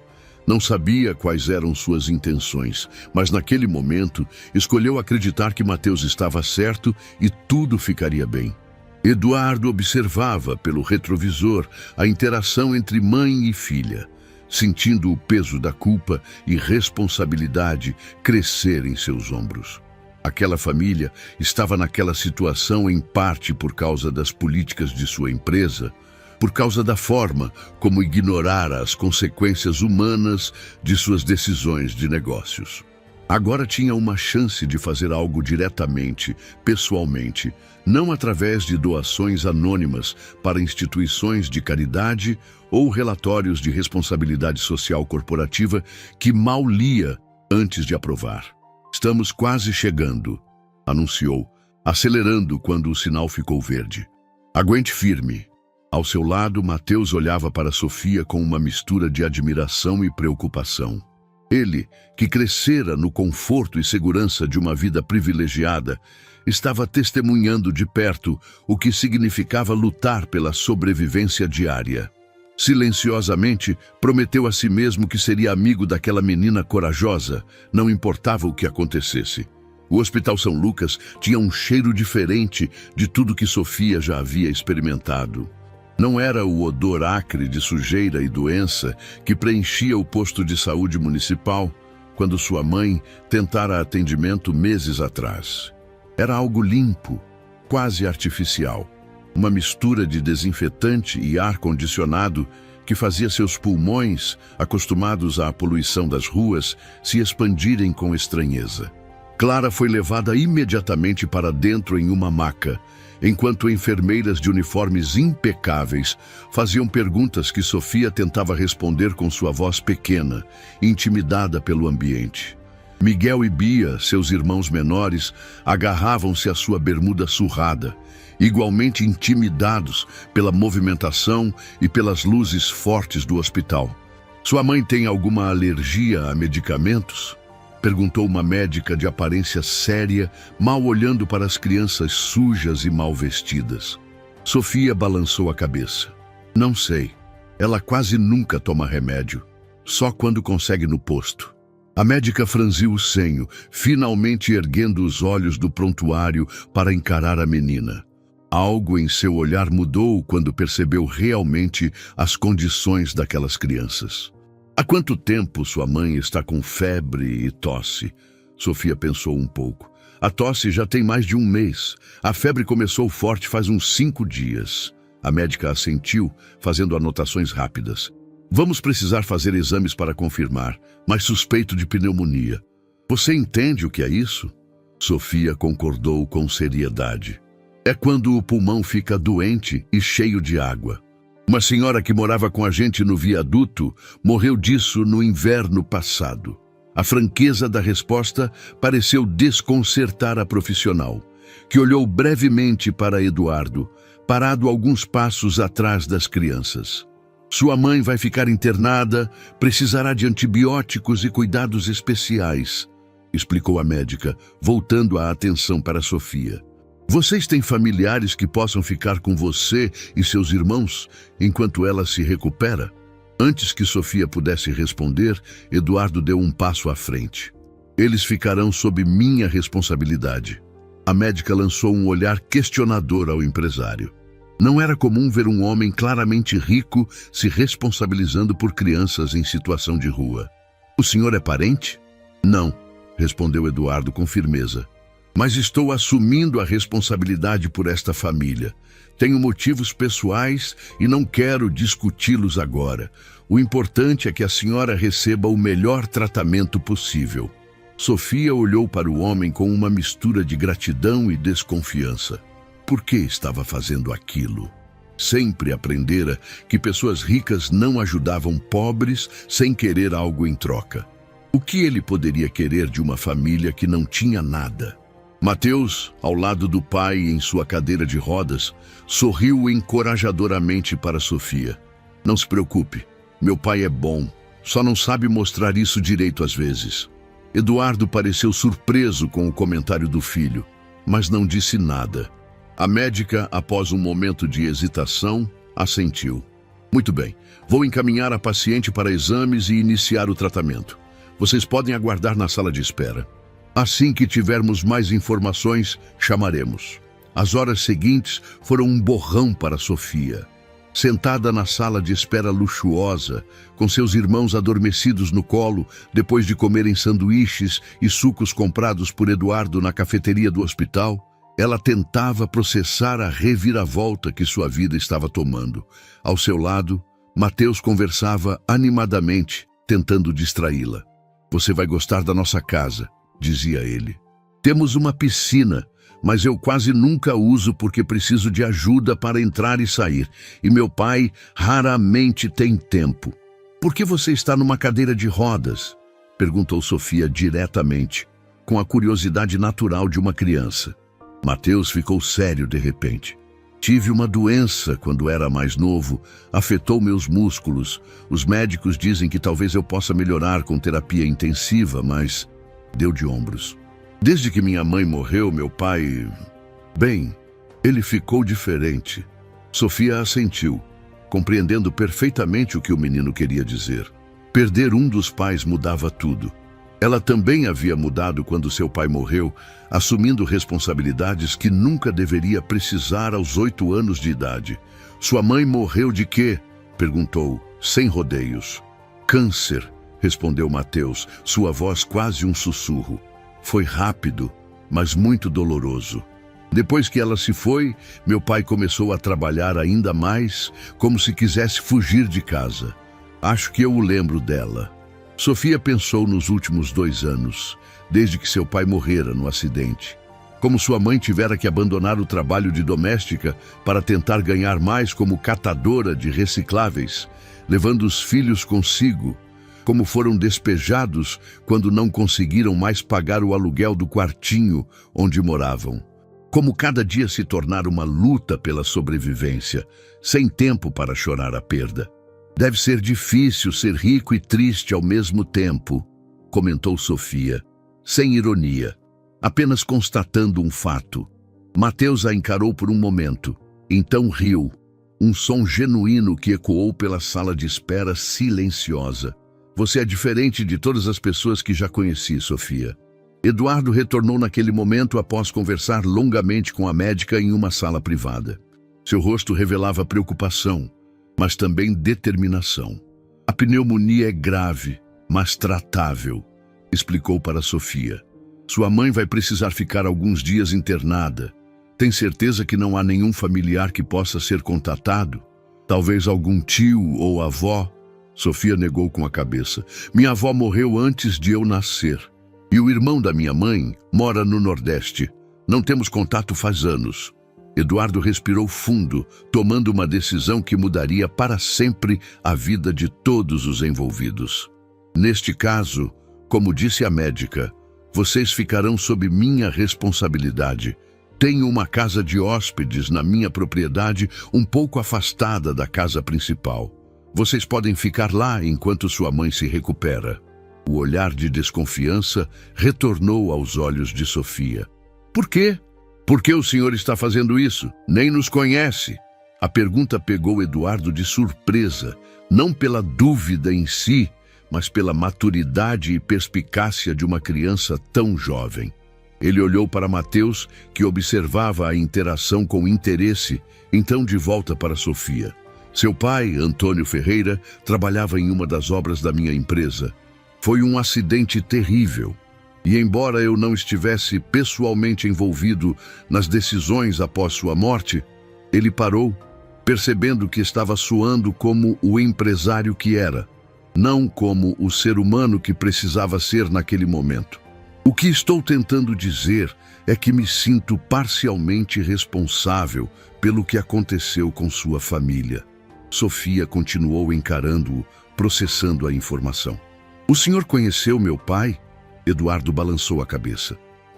Não sabia quais eram suas intenções, mas naquele momento escolheu acreditar que Mateus estava certo e tudo ficaria bem. Eduardo observava pelo retrovisor a interação entre mãe e filha, sentindo o peso da culpa e responsabilidade crescer em seus ombros. Aquela família estava naquela situação em parte por causa das políticas de sua empresa, por causa da forma como ignorara as consequências humanas de suas decisões de negócios. Agora tinha uma chance de fazer algo diretamente, pessoalmente, não através de doações anônimas para instituições de caridade ou relatórios de responsabilidade social corporativa que mal lia antes de aprovar. "Estamos quase chegando", anunciou, acelerando quando o sinal ficou verde. "Aguente firme." Ao seu lado, Mateus olhava para Sofia com uma mistura de admiração e preocupação. Ele, que crescera no conforto e segurança de uma vida privilegiada, estava testemunhando de perto o que significava lutar pela sobrevivência diária. Silenciosamente, prometeu a si mesmo que seria amigo daquela menina corajosa, não importava o que acontecesse. O Hospital São Lucas tinha um cheiro diferente de tudo que Sofia já havia experimentado. Não era o odor acre de sujeira e doença que preenchia o posto de saúde municipal quando sua mãe tentara atendimento meses atrás. Era algo limpo, quase artificial, uma mistura de desinfetante e ar-condicionado que fazia seus pulmões, acostumados à poluição das ruas, se expandirem com estranheza. Clara foi levada imediatamente para dentro em uma maca, enquanto enfermeiras de uniformes impecáveis faziam perguntas que Sofia tentava responder com sua voz pequena, intimidada pelo ambiente. Miguel e Bia, seus irmãos menores, agarravam-se à sua bermuda surrada, igualmente intimidados pela movimentação e pelas luzes fortes do hospital. "Sua mãe tem alguma alergia a medicamentos?" perguntou uma médica de aparência séria, mal olhando para as crianças sujas e mal vestidas. Sofia balançou a cabeça. "Não sei. Ela quase nunca toma remédio. Só quando consegue no posto." A médica franziu o senho, finalmente erguendo os olhos do prontuário para encarar a menina. Algo em seu olhar mudou quando percebeu realmente as condições daquelas crianças. "Há quanto tempo sua mãe está com febre e tosse?" Sofia pensou um pouco. "A tosse já tem mais de um mês. A febre começou forte faz uns 5 dias. A médica assentiu, fazendo anotações rápidas. "Vamos precisar fazer exames para confirmar, mas suspeito de pneumonia." "Você entende o que é isso?" Sofia concordou com seriedade. "É quando o pulmão fica doente e cheio de água. Uma senhora que morava com a gente no viaduto morreu disso no inverno passado." A franqueza da resposta pareceu desconcertar a profissional, que olhou brevemente para Eduardo, parado alguns passos atrás das crianças. "Sua mãe vai ficar internada, precisará de antibióticos e cuidados especiais", explicou a médica, voltando a atenção para Sofia. "Vocês têm familiares que possam ficar com você e seus irmãos enquanto ela se recupera?" Antes que Sofia pudesse responder, Eduardo deu um passo à frente. "Eles ficarão sob minha responsabilidade." A médica lançou um olhar questionador ao empresário. Não era comum ver um homem claramente rico se responsabilizando por crianças em situação de rua. "O senhor é parente?" "Não", respondeu Eduardo com firmeza. "Mas estou assumindo a responsabilidade por esta família. Tenho motivos pessoais e não quero discuti-los agora. O importante é que a senhora receba o melhor tratamento possível." Sofia olhou para o homem com uma mistura de gratidão e desconfiança. Por que estava fazendo aquilo? Sempre aprendera que pessoas ricas não ajudavam pobres sem querer algo em troca. O que ele poderia querer de uma família que não tinha nada? Mateus, ao lado do pai em sua cadeira de rodas, sorriu encorajadoramente para Sofia. "Não se preocupe, meu pai é bom, só não sabe mostrar isso direito às vezes." Eduardo pareceu surpreso com o comentário do filho, mas não disse nada. A médica, após um momento de hesitação, assentiu. Muito bem. Vou encaminhar a paciente para exames e iniciar o tratamento. Vocês podem aguardar na sala de espera. Assim que tivermos mais informações, chamaremos. As horas seguintes foram um borrão para Sofia. Sentada na sala de espera luxuosa, com seus irmãos adormecidos no colo, depois de comerem sanduíches e sucos comprados por Eduardo na cafeteria do hospital, ela tentava processar a reviravolta que sua vida estava tomando. Ao seu lado, Mateus conversava animadamente, tentando distraí-la. "Você vai gostar da nossa casa", dizia ele. "Temos uma piscina, mas eu quase nunca uso porque preciso de ajuda para entrar e sair, e meu pai raramente tem tempo." "Por que você está numa cadeira de rodas?", perguntou Sofia diretamente, com a curiosidade natural de uma criança. Mateus ficou sério de repente. "Tive uma doença quando era mais novo, afetou meus músculos. Os médicos dizem que talvez eu possa melhorar com terapia intensiva, mas..." Deu de ombros. "Desde que minha mãe morreu, meu pai... Bem, ele ficou diferente." Sofia assentiu, compreendendo perfeitamente o que o menino queria dizer. Perder um dos pais mudava tudo. Ela também havia mudado quando seu pai morreu, assumindo responsabilidades que nunca deveria precisar aos 8 anos de idade. "Sua mãe morreu de quê?", perguntou, sem rodeios. "Câncer", respondeu Mateus, sua voz quase um sussurro. "Foi rápido, mas muito doloroso. Depois que ela se foi, meu pai começou a trabalhar ainda mais, como se quisesse fugir de casa. Acho que eu o lembro dela." Sofia pensou nos últimos 2 anos, desde que seu pai morrera no acidente. Como sua mãe tivera que abandonar o trabalho de doméstica para tentar ganhar mais como catadora de recicláveis, levando os filhos consigo. Como foram despejados quando não conseguiram mais pagar o aluguel do quartinho onde moravam. Como cada dia se tornara uma luta pela sobrevivência, sem tempo para chorar a perda. "Deve ser difícil ser rico e triste ao mesmo tempo", comentou Sofia, sem ironia, apenas constatando um fato. Mateus a encarou por um momento, então riu, um som genuíno que ecoou pela sala de espera silenciosa. "Você é diferente de todas as pessoas que já conheci, Sofia." Eduardo retornou naquele momento após conversar longamente com a médica em uma sala privada. Seu rosto revelava preocupação, mas também determinação. "A pneumonia é grave, mas tratável", explicou para Sofia. "Sua mãe vai precisar ficar alguns dias internada. Tem certeza que não há nenhum familiar que possa ser contatado? Talvez algum tio ou avó?" Sofia negou com a cabeça. "Minha avó morreu antes de eu nascer. E o irmão da minha mãe mora no Nordeste. Não temos contato faz anos." Eduardo respirou fundo, tomando uma decisão que mudaria para sempre a vida de todos os envolvidos. "Neste caso, como disse a médica, vocês ficarão sob minha responsabilidade. Tenho uma casa de hóspedes na minha propriedade, um pouco afastada da casa principal. Vocês podem ficar lá enquanto sua mãe se recupera." O olhar de desconfiança retornou aos olhos de Sofia. "Por quê? Por que o senhor está fazendo isso? Nem nos conhece." A pergunta pegou Eduardo de surpresa, não pela dúvida em si, mas pela maturidade e perspicácia de uma criança tão jovem. Ele olhou para Mateus, que observava a interação com interesse, então de volta para Sofia. "Seu pai, Antônio Ferreira, trabalhava em uma das obras da minha empresa. Foi um acidente terrível. E embora eu não estivesse pessoalmente envolvido nas decisões após sua morte, ele parou, percebendo que estava soando como o empresário que era, não como o ser humano que precisava ser naquele momento. O que estou tentando dizer é que me sinto parcialmente responsável pelo que aconteceu com sua família." Sofia continuou encarando-o, processando a informação. "O senhor conheceu meu pai?" Eduardo balançou a cabeça.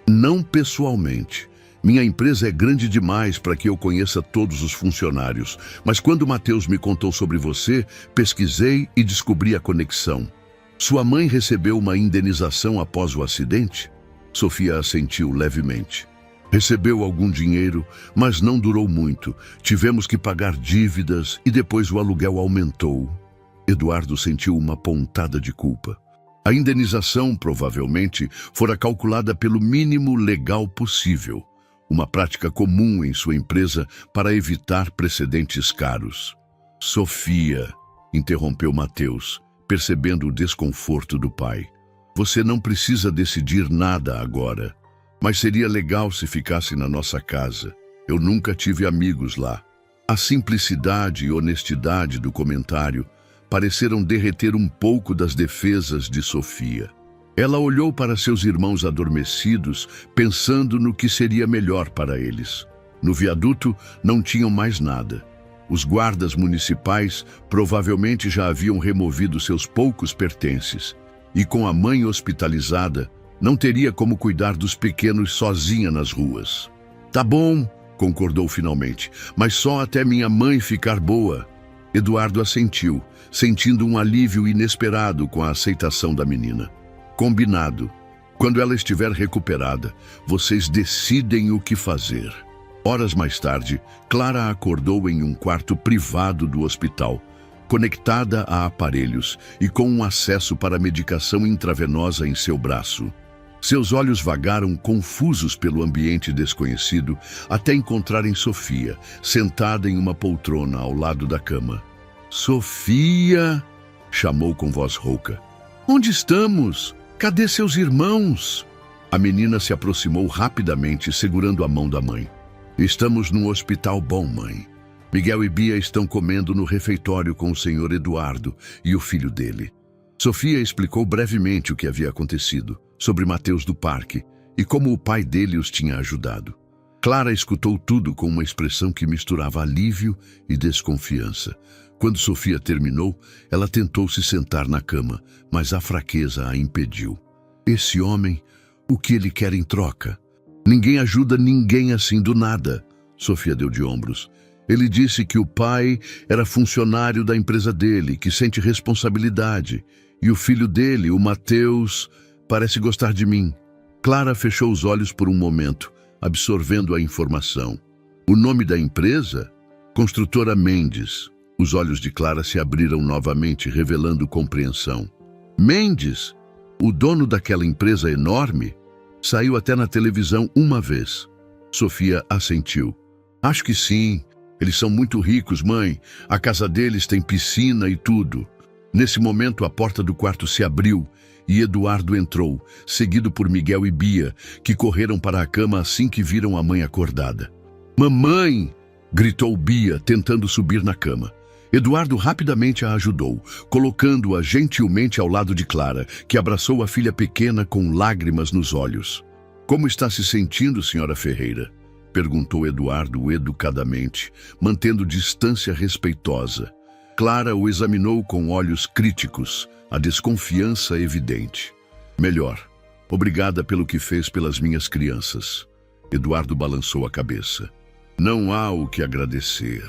"Não pessoalmente. Minha empresa é grande demais para que eu conheça todos os funcionários. Mas quando Mateus me contou sobre você, pesquisei e descobri a conexão. Sua mãe recebeu uma indenização após o acidente?" Sofia assentiu levemente. Recebeu algum dinheiro, mas não durou muito. Tivemos que pagar dívidas e depois o aluguel aumentou. Eduardo sentiu uma pontada de culpa. A indenização, provavelmente, fora calculada pelo mínimo legal possível, uma prática comum em sua empresa para evitar precedentes caros. Sofia, interrompeu Mateus, percebendo o desconforto do pai. Você não precisa decidir nada agora, mas seria legal se ficasse na nossa casa. Eu nunca tive amigos lá. A simplicidade e honestidade do comentário pareceram derreter um pouco das defesas de Sofia. Ela olhou para seus irmãos adormecidos, pensando no que seria melhor para eles. No viaduto não tinham mais nada. Os guardas municipais provavelmente já haviam removido seus poucos pertences. E com a mãe hospitalizada, não teria como cuidar dos pequenos sozinha nas ruas. Tá bom, concordou finalmente, mas só até minha mãe ficar boa. Eduardo assentiu, sentindo um alívio inesperado com a aceitação da menina. Combinado. Quando ela estiver recuperada, vocês decidem o que fazer. Horas mais tarde, Clara acordou em um quarto privado do hospital, conectada a aparelhos e com um acesso para medicação intravenosa em seu braço. Seus olhos vagaram confusos pelo ambiente desconhecido até encontrarem Sofia, sentada em uma poltrona ao lado da cama. Sofia! Chamou com voz rouca. Onde estamos? Cadê seus irmãos? A menina se aproximou rapidamente, segurando a mão da mãe. Estamos num hospital bom, mãe. Miguel e Bia estão comendo no refeitório com o senhor Eduardo e o filho dele. Sofia explicou brevemente o que havia acontecido, sobre Mateus do parque e como o pai dele os tinha ajudado. Clara escutou tudo com uma expressão que misturava alívio e desconfiança. Quando Sofia terminou, ela tentou se sentar na cama, mas a fraqueza a impediu. Esse homem, o que ele quer em troca? Ninguém ajuda ninguém assim do nada. Sofia deu de ombros. Ele disse que o pai era funcionário da empresa dele, que sente responsabilidade. E o filho dele, o Mateus, parece gostar de mim. Clara fechou os olhos por um momento, absorvendo a informação. O nome da empresa? Construtora Mendes. Os olhos de Clara se abriram novamente, revelando compreensão. Mendes, o dono daquela empresa enorme, saiu até na televisão uma vez. Sofia assentiu. Acho que sim. Eles são muito ricos, mãe. A casa deles tem piscina e tudo. Nesse momento, a porta do quarto se abriu e Eduardo entrou, seguido por Miguel e Bia, que correram para a cama assim que viram a mãe acordada. Mamãe! Gritou Bia, tentando subir na cama. Eduardo rapidamente a ajudou, colocando-a gentilmente ao lado de Clara, que abraçou a filha pequena com lágrimas nos olhos. Como está se sentindo, senhora Ferreira? Perguntou Eduardo educadamente, mantendo distância respeitosa. Clara o examinou com olhos críticos, a desconfiança evidente. Melhor. Obrigada pelo que fez pelas minhas crianças. Eduardo balançou a cabeça. Não há o que agradecer.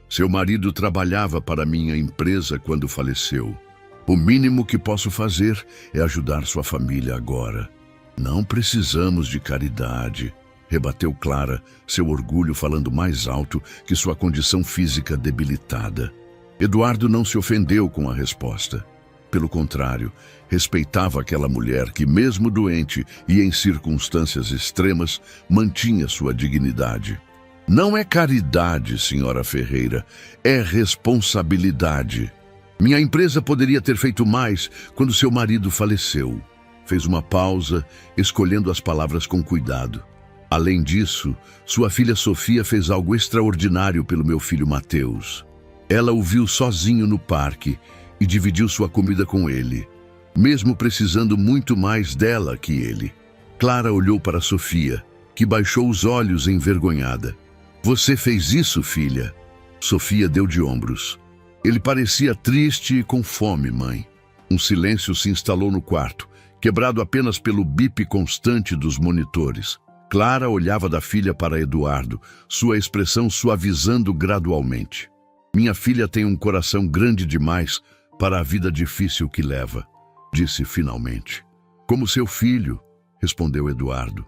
Seu marido trabalhava para minha empresa quando faleceu. O mínimo que posso fazer é ajudar sua família agora. Não precisamos de caridade, rebateu Clara, seu orgulho falando mais alto que sua condição física debilitada. Eduardo não se ofendeu com a resposta. Pelo contrário, respeitava aquela mulher que, mesmo doente e em circunstâncias extremas, mantinha sua dignidade. Não é caridade, senhora Ferreira, é responsabilidade. Minha empresa poderia ter feito mais quando seu marido faleceu. Fez uma pausa, escolhendo as palavras com cuidado. Além disso, sua filha Sofia fez algo extraordinário pelo meu filho Mateus. Ela o viu sozinho no parque e dividiu sua comida com ele, mesmo precisando muito mais dela que ele. Clara olhou para Sofia, que baixou os olhos envergonhada. Você fez isso, filha? Sofia deu de ombros. Ele parecia triste e com fome, mãe. Um silêncio se instalou no quarto, quebrado apenas pelo bip constante dos monitores. Clara olhava da filha para Eduardo, sua expressão suavizando gradualmente. Minha filha tem um coração grande demais para a vida difícil que leva, disse finalmente. Como seu filho, respondeu Eduardo.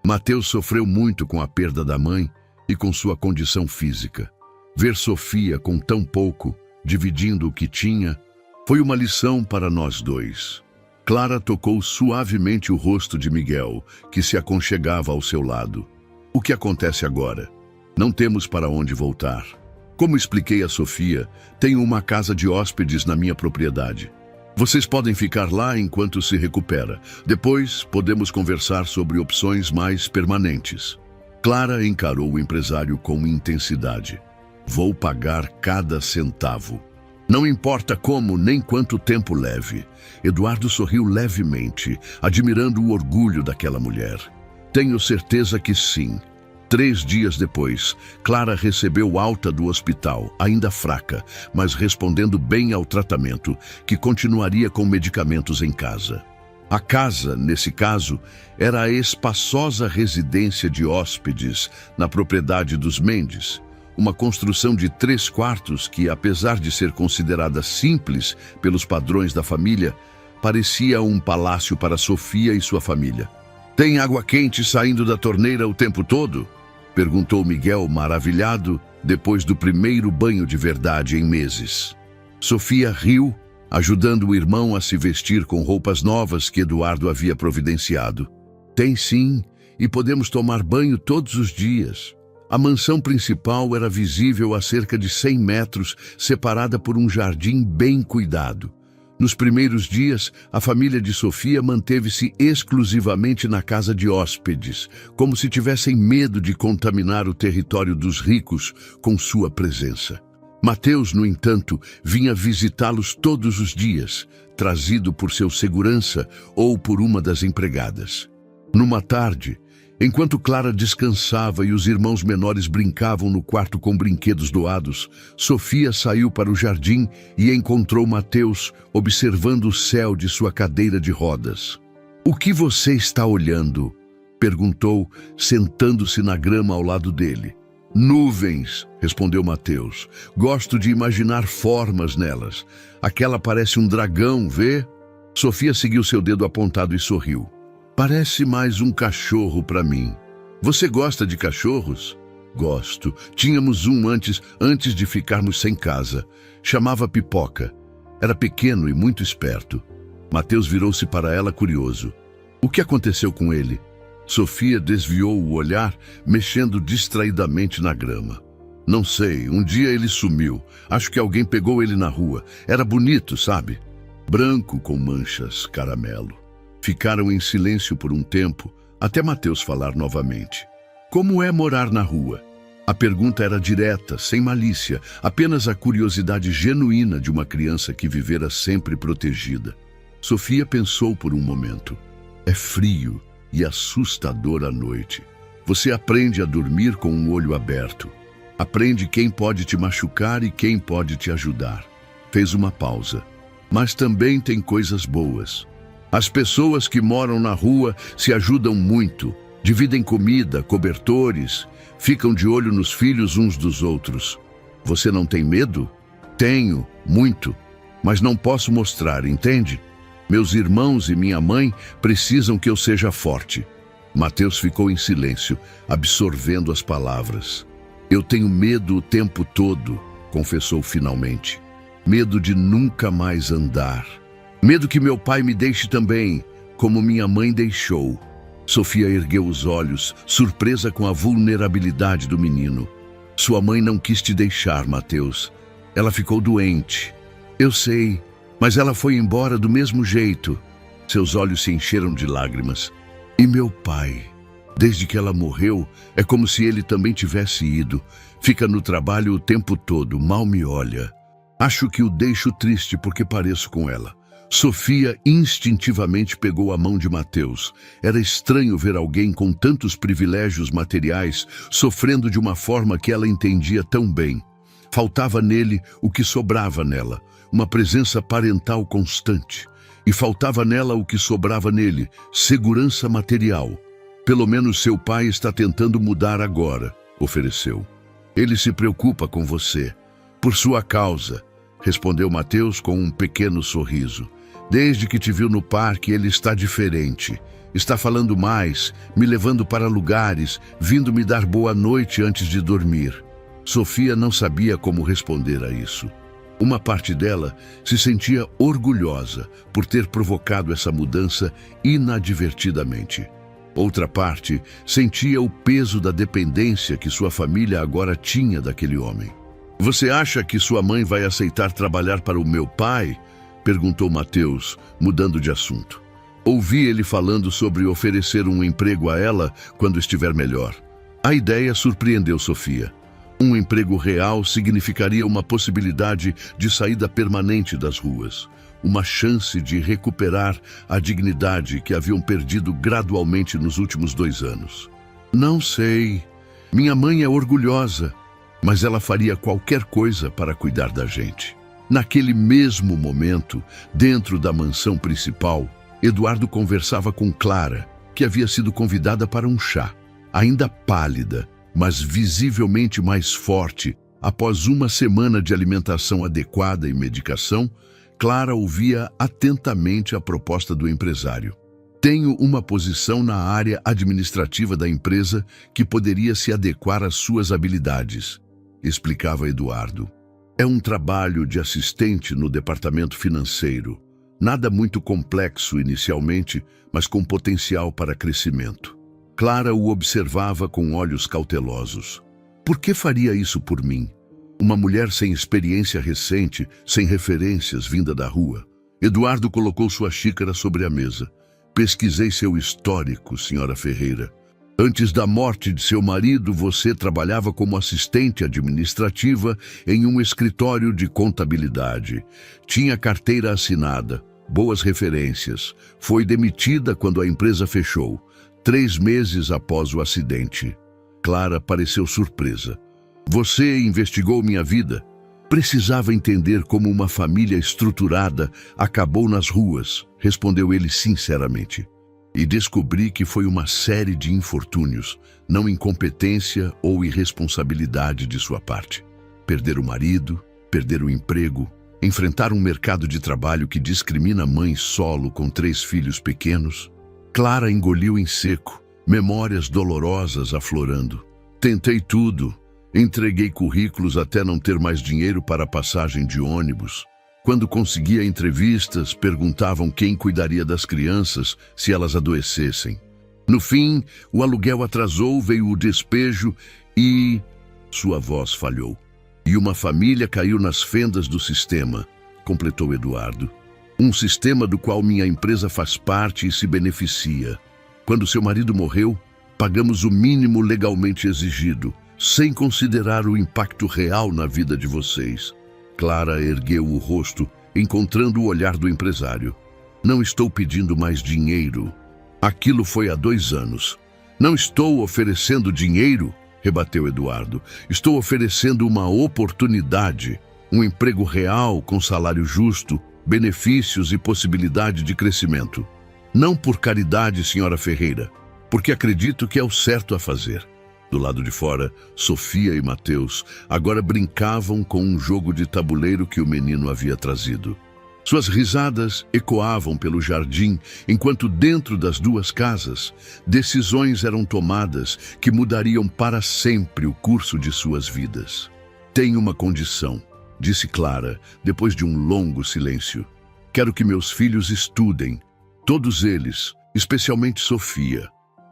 Mateus sofreu muito com a perda da mãe e com sua condição física. Ver Sofia com tão pouco, dividindo o que tinha, foi uma lição para nós dois. Clara tocou suavemente o rosto de Miguel, que se aconchegava ao seu lado. O que acontece agora? Não temos para onde voltar. Como expliquei a Sofia, tenho uma casa de hóspedes na minha propriedade. Vocês podem ficar lá enquanto se recupera. Depois, podemos conversar sobre opções mais permanentes. Clara encarou o empresário com intensidade. Vou pagar cada centavo. Não importa como nem quanto tempo leve. Eduardo sorriu levemente, admirando o orgulho daquela mulher. Tenho certeza que sim. 3 dias depois, Clara recebeu alta do hospital, ainda fraca, mas respondendo bem ao tratamento, que continuaria com medicamentos em casa. A casa, nesse caso, era a espaçosa residência de hóspedes na propriedade dos Mendes, uma construção de 3 quartos que, apesar de ser considerada simples pelos padrões da família, parecia um palácio para Sofia e sua família. Tem água quente saindo da torneira o tempo todo? Perguntou Miguel, maravilhado, depois do primeiro banho de verdade em meses. Sofia riu, ajudando o irmão a se vestir com roupas novas que Eduardo havia providenciado. Tem sim, e podemos tomar banho todos os dias. A mansão principal era visível a cerca de 100 metros, separada por um jardim bem cuidado. Nos primeiros dias, a família de Sofia manteve-se exclusivamente na casa de hóspedes, como se tivessem medo de contaminar o território dos ricos com sua presença. Mateus, no entanto, vinha visitá-los todos os dias, trazido por seu segurança ou por uma das empregadas. Numa tarde, enquanto Clara descansava e os irmãos menores brincavam no quarto com brinquedos doados, Sofia saiu para o jardim e encontrou Mateus observando o céu de sua cadeira de rodas. "O que você está olhando?" perguntou, sentando-se na grama ao lado dele. "Nuvens", respondeu Mateus. "Gosto de imaginar formas nelas. Aquela parece um dragão, vê?" Sofia seguiu seu dedo apontado e sorriu. "Parece mais um cachorro para mim. Você gosta de cachorros?" "Gosto. Tínhamos um antes de ficarmos sem casa. Chamava Pipoca. Era pequeno e muito esperto." Mateus virou-se para ela curioso. "O que aconteceu com ele?" Sofia desviou o olhar, mexendo distraidamente na grama. "Não sei. Um dia ele sumiu. Acho que alguém pegou ele na rua. Era bonito, sabe? Branco com manchas caramelo." Ficaram em silêncio por um tempo, até Mateus falar novamente. "Como é morar na rua?" A pergunta era direta, sem malícia, apenas a curiosidade genuína de uma criança que vivera sempre protegida. Sofia pensou por um momento. "É frio e assustador à noite. Você aprende a dormir com um olho aberto. Aprende quem pode te machucar e quem pode te ajudar." Fez uma pausa. "Mas também tem coisas boas. As pessoas que moram na rua se ajudam muito, dividem comida, cobertores, ficam de olho nos filhos uns dos outros. Você não tem medo?" "Tenho, muito, mas não posso mostrar, entende? Meus irmãos e minha mãe precisam que eu seja forte." Mateus ficou em silêncio, absorvendo as palavras. "Eu tenho medo o tempo todo", confessou finalmente. "Medo de nunca mais andar. Medo que meu pai me deixe também, como minha mãe deixou." Sofia ergueu os olhos, surpresa com a vulnerabilidade do menino. "Sua mãe não quis te deixar, Mateus. Ela ficou doente." "Eu sei, mas ela foi embora do mesmo jeito." Seus olhos se encheram de lágrimas. "E meu pai? Desde que ela morreu, é como se ele também tivesse ido. Fica no trabalho o tempo todo, mal me olha. Acho que o deixo triste porque pareço com ela." Sofia instintivamente pegou a mão de Mateus. Era estranho ver alguém com tantos privilégios materiais sofrendo de uma forma que ela entendia tão bem. Faltava nele o que sobrava nela, uma presença parental constante. E faltava nela o que sobrava nele, segurança material. "Pelo menos seu pai está tentando mudar agora", ofereceu. "Ele se preocupa com você. Por sua causa", respondeu Mateus com um pequeno sorriso. "Desde que te viu no parque, ele está diferente. Está falando mais, me levando para lugares, vindo me dar boa noite antes de dormir. Sofia não sabia como responder a isso. Uma parte dela se sentia orgulhosa por ter provocado essa mudança inadvertidamente. Outra parte sentia o peso da dependência que sua família agora tinha daquele homem. Você acha que sua mãe vai aceitar trabalhar para o meu pai? Perguntou Mateus, mudando de assunto. Ouvi ele falando sobre oferecer um emprego a ela quando estiver melhor. A ideia surpreendeu Sofia. Um emprego real significaria uma possibilidade de saída permanente das ruas, uma chance de recuperar a dignidade que haviam perdido gradualmente nos últimos 2 anos. Não sei. Minha mãe é orgulhosa, mas ela faria qualquer coisa para cuidar da gente. Naquele mesmo momento, dentro da mansão principal, Eduardo conversava com Clara, que havia sido convidada para um chá. Ainda pálida, mas visivelmente mais forte, após uma semana de alimentação adequada e medicação, Clara ouvia atentamente a proposta do empresário. Tenho uma posição na área administrativa da empresa que poderia se adequar às suas habilidades, explicava Eduardo. É um trabalho de assistente no departamento financeiro. Nada muito complexo inicialmente, mas com potencial para crescimento. Clara o observava com olhos cautelosos. Por que faria isso por mim? Uma mulher sem experiência recente, sem referências vinda da rua. Eduardo colocou sua xícara sobre a mesa. Pesquisei seu histórico, senhora Ferreira. Antes da morte de seu marido, você trabalhava como assistente administrativa em um escritório de contabilidade. Tinha carteira assinada, boas referências. Foi demitida quando a empresa fechou, 3 meses após o acidente. Clara pareceu surpresa. Você investigou minha vida. Precisava entender como uma família estruturada acabou nas ruas, respondeu ele sinceramente. E descobri que foi uma série de infortúnios, não incompetência ou irresponsabilidade de sua parte. Perder o marido, perder o emprego, enfrentar um mercado de trabalho que discrimina mães solo com 3 filhos pequenos. Clara engoliu em seco, memórias dolorosas aflorando. Tentei tudo, entreguei currículos até não ter mais dinheiro para a passagem de ônibus. Quando conseguia entrevistas, perguntavam quem cuidaria das crianças se elas adoecessem. No fim, o aluguel atrasou, veio o despejo e sua voz falhou. E uma família caiu nas fendas do sistema, completou Eduardo. Um sistema do qual minha empresa faz parte e se beneficia. Quando seu marido morreu, pagamos o mínimo legalmente exigido, sem considerar o impacto real na vida de vocês. Clara ergueu o rosto, encontrando o olhar do empresário. Não estou pedindo mais dinheiro. Aquilo foi há 2 anos. Não estou oferecendo dinheiro, rebateu Eduardo. Estou oferecendo uma oportunidade, um emprego real com salário justo, benefícios e possibilidade de crescimento. Não por caridade, senhora Ferreira, porque acredito que é o certo a fazer. Do lado de fora, Sofia e Mateus agora brincavam com um jogo de tabuleiro que o menino havia trazido. Suas risadas ecoavam pelo jardim, enquanto dentro das 2 casas, decisões eram tomadas que mudariam para sempre o curso de suas vidas. Tenho uma condição, disse Clara, depois de um longo silêncio. Quero que meus filhos estudem, todos eles, especialmente Sofia.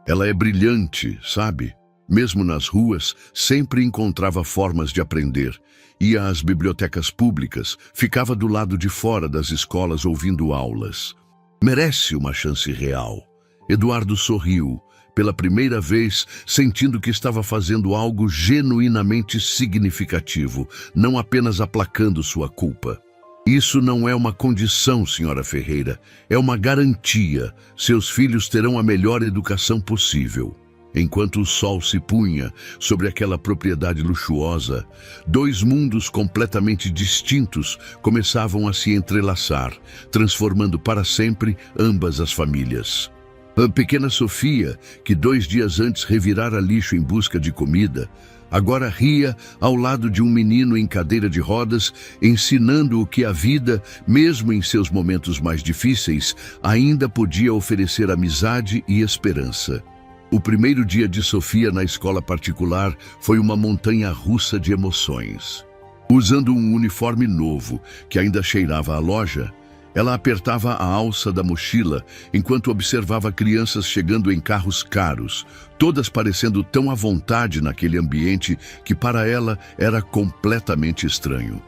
Ela é brilhante, sabe? Mesmo nas ruas, sempre encontrava formas de aprender. Ia às bibliotecas públicas, ficava do lado de fora das escolas ouvindo aulas. Merece uma chance real. Eduardo sorriu, pela primeira vez sentindo que estava fazendo algo genuinamente significativo, não apenas aplacando sua culpa. Isso não é uma condição, senhora Ferreira, é uma garantia. Seus filhos terão a melhor educação possível. Enquanto o sol se punha sobre aquela propriedade luxuosa, 2 mundos completamente distintos começavam a se entrelaçar, transformando para sempre ambas as famílias. A pequena Sofia, que 2 dias antes revirara lixo em busca de comida, agora ria ao lado de um menino em cadeira de rodas, ensinando-o que a vida, mesmo em seus momentos mais difíceis, ainda podia oferecer amizade e esperança. O primeiro dia de Sofia na escola particular foi uma montanha-russa de emoções. Usando um uniforme novo, que ainda cheirava à loja, ela apertava a alça da mochila enquanto observava crianças chegando em carros caros, todas parecendo tão à vontade naquele ambiente que para ela era completamente estranho.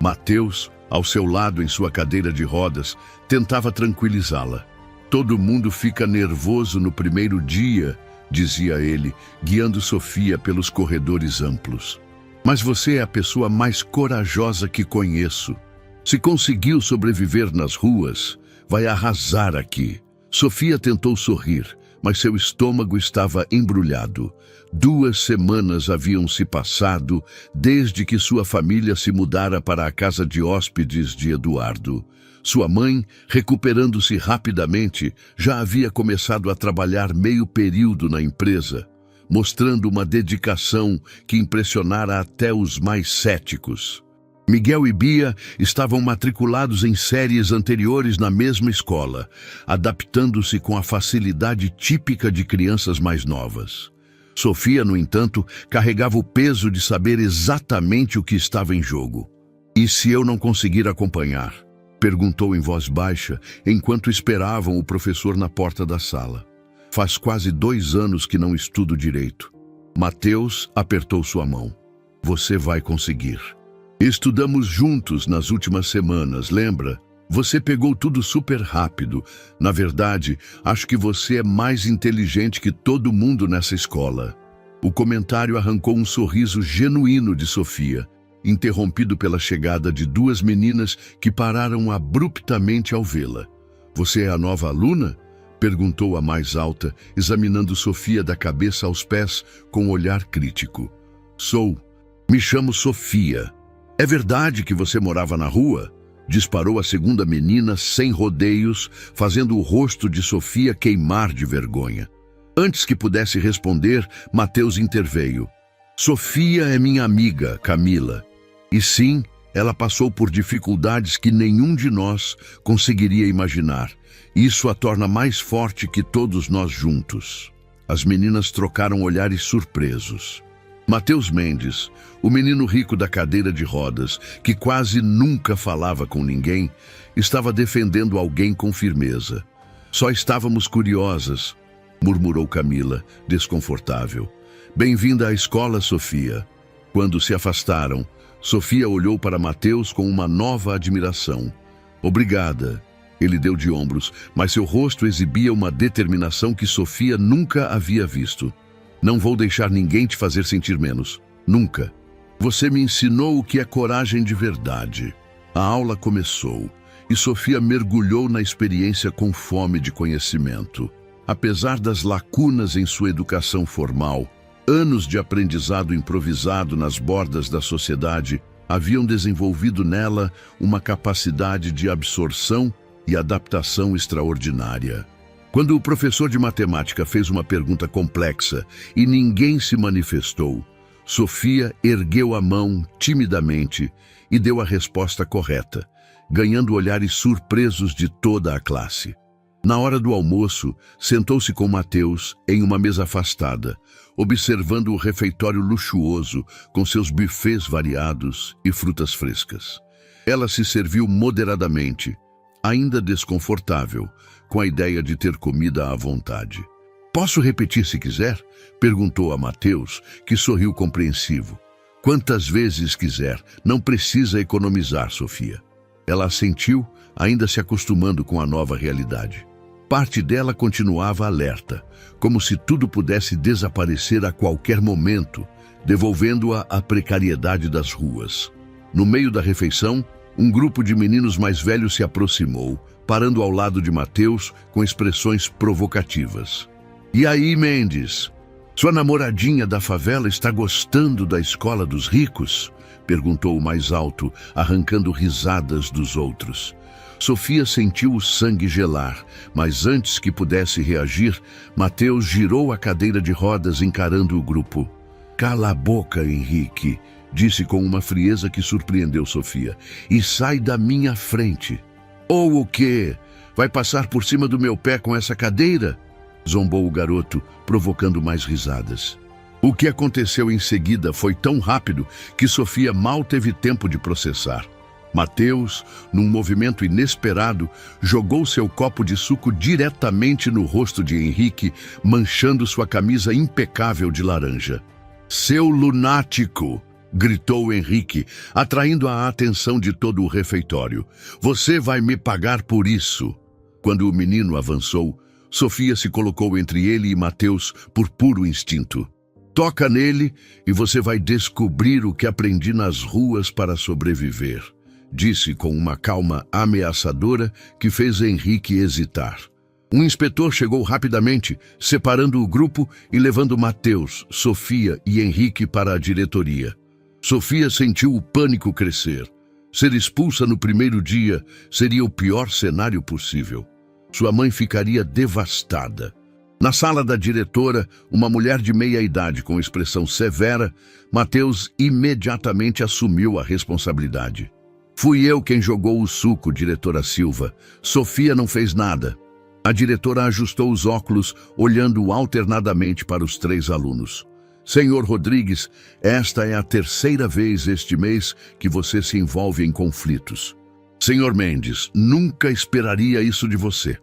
Mateus, ao seu lado em sua cadeira de rodas, tentava tranquilizá-la. "Todo mundo fica nervoso no primeiro dia", dizia ele, guiando Sofia pelos corredores amplos. "Mas você é a pessoa mais corajosa que conheço. Se conseguiu sobreviver nas ruas, vai arrasar aqui." Sofia tentou sorrir, mas seu estômago estava embrulhado. 2 semanas haviam se passado desde que sua família se mudara para a casa de hóspedes de Eduardo. Sua mãe, recuperando-se rapidamente, já havia começado a trabalhar meio período na empresa, mostrando uma dedicação que impressionara até os mais céticos. Miguel e Bia estavam matriculados em séries anteriores na mesma escola, adaptando-se com a facilidade típica de crianças mais novas. Sofia, no entanto, carregava o peso de saber exatamente o que estava em jogo. "E se eu não conseguir acompanhar?", perguntou em voz baixa, enquanto esperavam o professor na porta da sala. "Faz quase 2 anos que não estudo direito." Mateus apertou sua mão. "Você vai conseguir. Estudamos juntos nas últimas semanas, lembra? Você pegou tudo super rápido. Na verdade, acho que você é mais inteligente que todo mundo nessa escola." O comentário arrancou um sorriso genuíno de Sofia, interrompido pela chegada de 2 meninas que pararam abruptamente ao vê-la. "Você é a nova aluna?", perguntou a mais alta, examinando Sofia da cabeça aos pés com um olhar crítico. "Sou. Me chamo Sofia." "É verdade que você morava na rua?", disparou a segunda menina sem rodeios, fazendo o rosto de Sofia queimar de vergonha. Antes que pudesse responder, Mateus interveio. "Sofia é minha amiga, Camila. E sim, ela passou por dificuldades que nenhum de nós conseguiria imaginar. Isso a torna mais forte que todos nós juntos." As meninas trocaram olhares surpresos. Mateus Mendes, o menino rico da cadeira de rodas, que quase nunca falava com ninguém, estava defendendo alguém com firmeza. "Só estávamos curiosas", murmurou Camila, desconfortável. "Bem-vinda à escola, Sofia." Quando se afastaram, Sofia olhou para Mateus com uma nova admiração. "Obrigada." Ele deu de ombros, mas seu rosto exibia uma determinação que Sofia nunca havia visto. "Não vou deixar ninguém te fazer sentir menos. Nunca. Você me ensinou o que é coragem de verdade." A aula começou e Sofia mergulhou na experiência com fome de conhecimento. Apesar das lacunas em sua educação formal, anos de aprendizado improvisado nas bordas da sociedade haviam desenvolvido nela uma capacidade de absorção e adaptação extraordinária. Quando o professor de matemática fez uma pergunta complexa e ninguém se manifestou, Sofia ergueu a mão timidamente e deu a resposta correta, ganhando olhares surpresos de toda a classe. Na hora do almoço, sentou-se com Mateus em uma mesa afastada, observando o refeitório luxuoso com seus buffets variados e frutas frescas. Ela se serviu moderadamente, ainda desconfortável, com a ideia de ter comida à vontade. "Posso repetir se quiser?", perguntou a Mateus, que sorriu compreensivo. "Quantas vezes quiser, não precisa economizar, Sofia." Ela assentiu, ainda se acostumando com a nova realidade. Parte dela continuava alerta, como se tudo pudesse desaparecer a qualquer momento, devolvendo-a à precariedade das ruas. No meio da refeição, um grupo de meninos mais velhos se aproximou, parando ao lado de Mateus com expressões provocativas. "E aí, Mendes? Sua namoradinha da favela está gostando da escola dos ricos?", perguntou o mais alto, arrancando risadas dos outros. Sofia sentiu o sangue gelar, mas antes que pudesse reagir, Mateus girou a cadeira de rodas encarando o grupo. "Cala a boca, Henrique", disse com uma frieza que surpreendeu Sofia, "e sai da minha frente." "Ou o quê? Vai passar por cima do meu pé com essa cadeira?" zombou o garoto, provocando mais risadas. O que aconteceu em seguida foi tão rápido que Sofia mal teve tempo de processar. Mateus, num movimento inesperado, jogou seu copo de suco diretamente no rosto de Henrique, manchando sua camisa impecável de laranja. "Seu lunático!" gritou Henrique, atraindo a atenção de todo o refeitório. "Você vai me pagar por isso." Quando o menino avançou, Sofia se colocou entre ele e Mateus por puro instinto. "Toca nele e você vai descobrir o que aprendi nas ruas para sobreviver", disse com uma calma ameaçadora que fez Henrique hesitar. Um inspetor chegou rapidamente, separando o grupo e levando Mateus, Sofia e Henrique para a diretoria. Sofia sentiu o pânico crescer. Ser expulsa no primeiro dia seria o pior cenário possível. Sua mãe ficaria devastada. Na sala da diretora, uma mulher de meia idade com expressão severa, Mateus imediatamente assumiu a responsabilidade. "Fui eu quem jogou o suco, diretora Silva. Sofia não fez nada." A diretora ajustou os óculos, olhando alternadamente para os 3 alunos. "Senhor Rodrigues, esta é a 3ª vez este mês que você se envolve em conflitos. Senhor Mendes, nunca esperaria isso de você."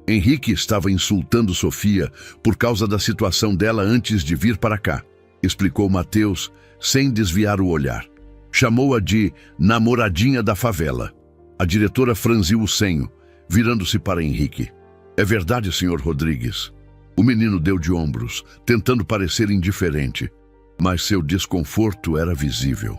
Henrique estava insultando Sofia por causa da situação dela antes de vir para cá, explicou Mateus, sem desviar o olhar. Chamou-a de namoradinha da favela. A diretora franziu o senho, virando-se para Henrique. "É verdade, senhor Rodrigues." O menino deu de ombros, tentando parecer indiferente, mas seu desconforto era visível.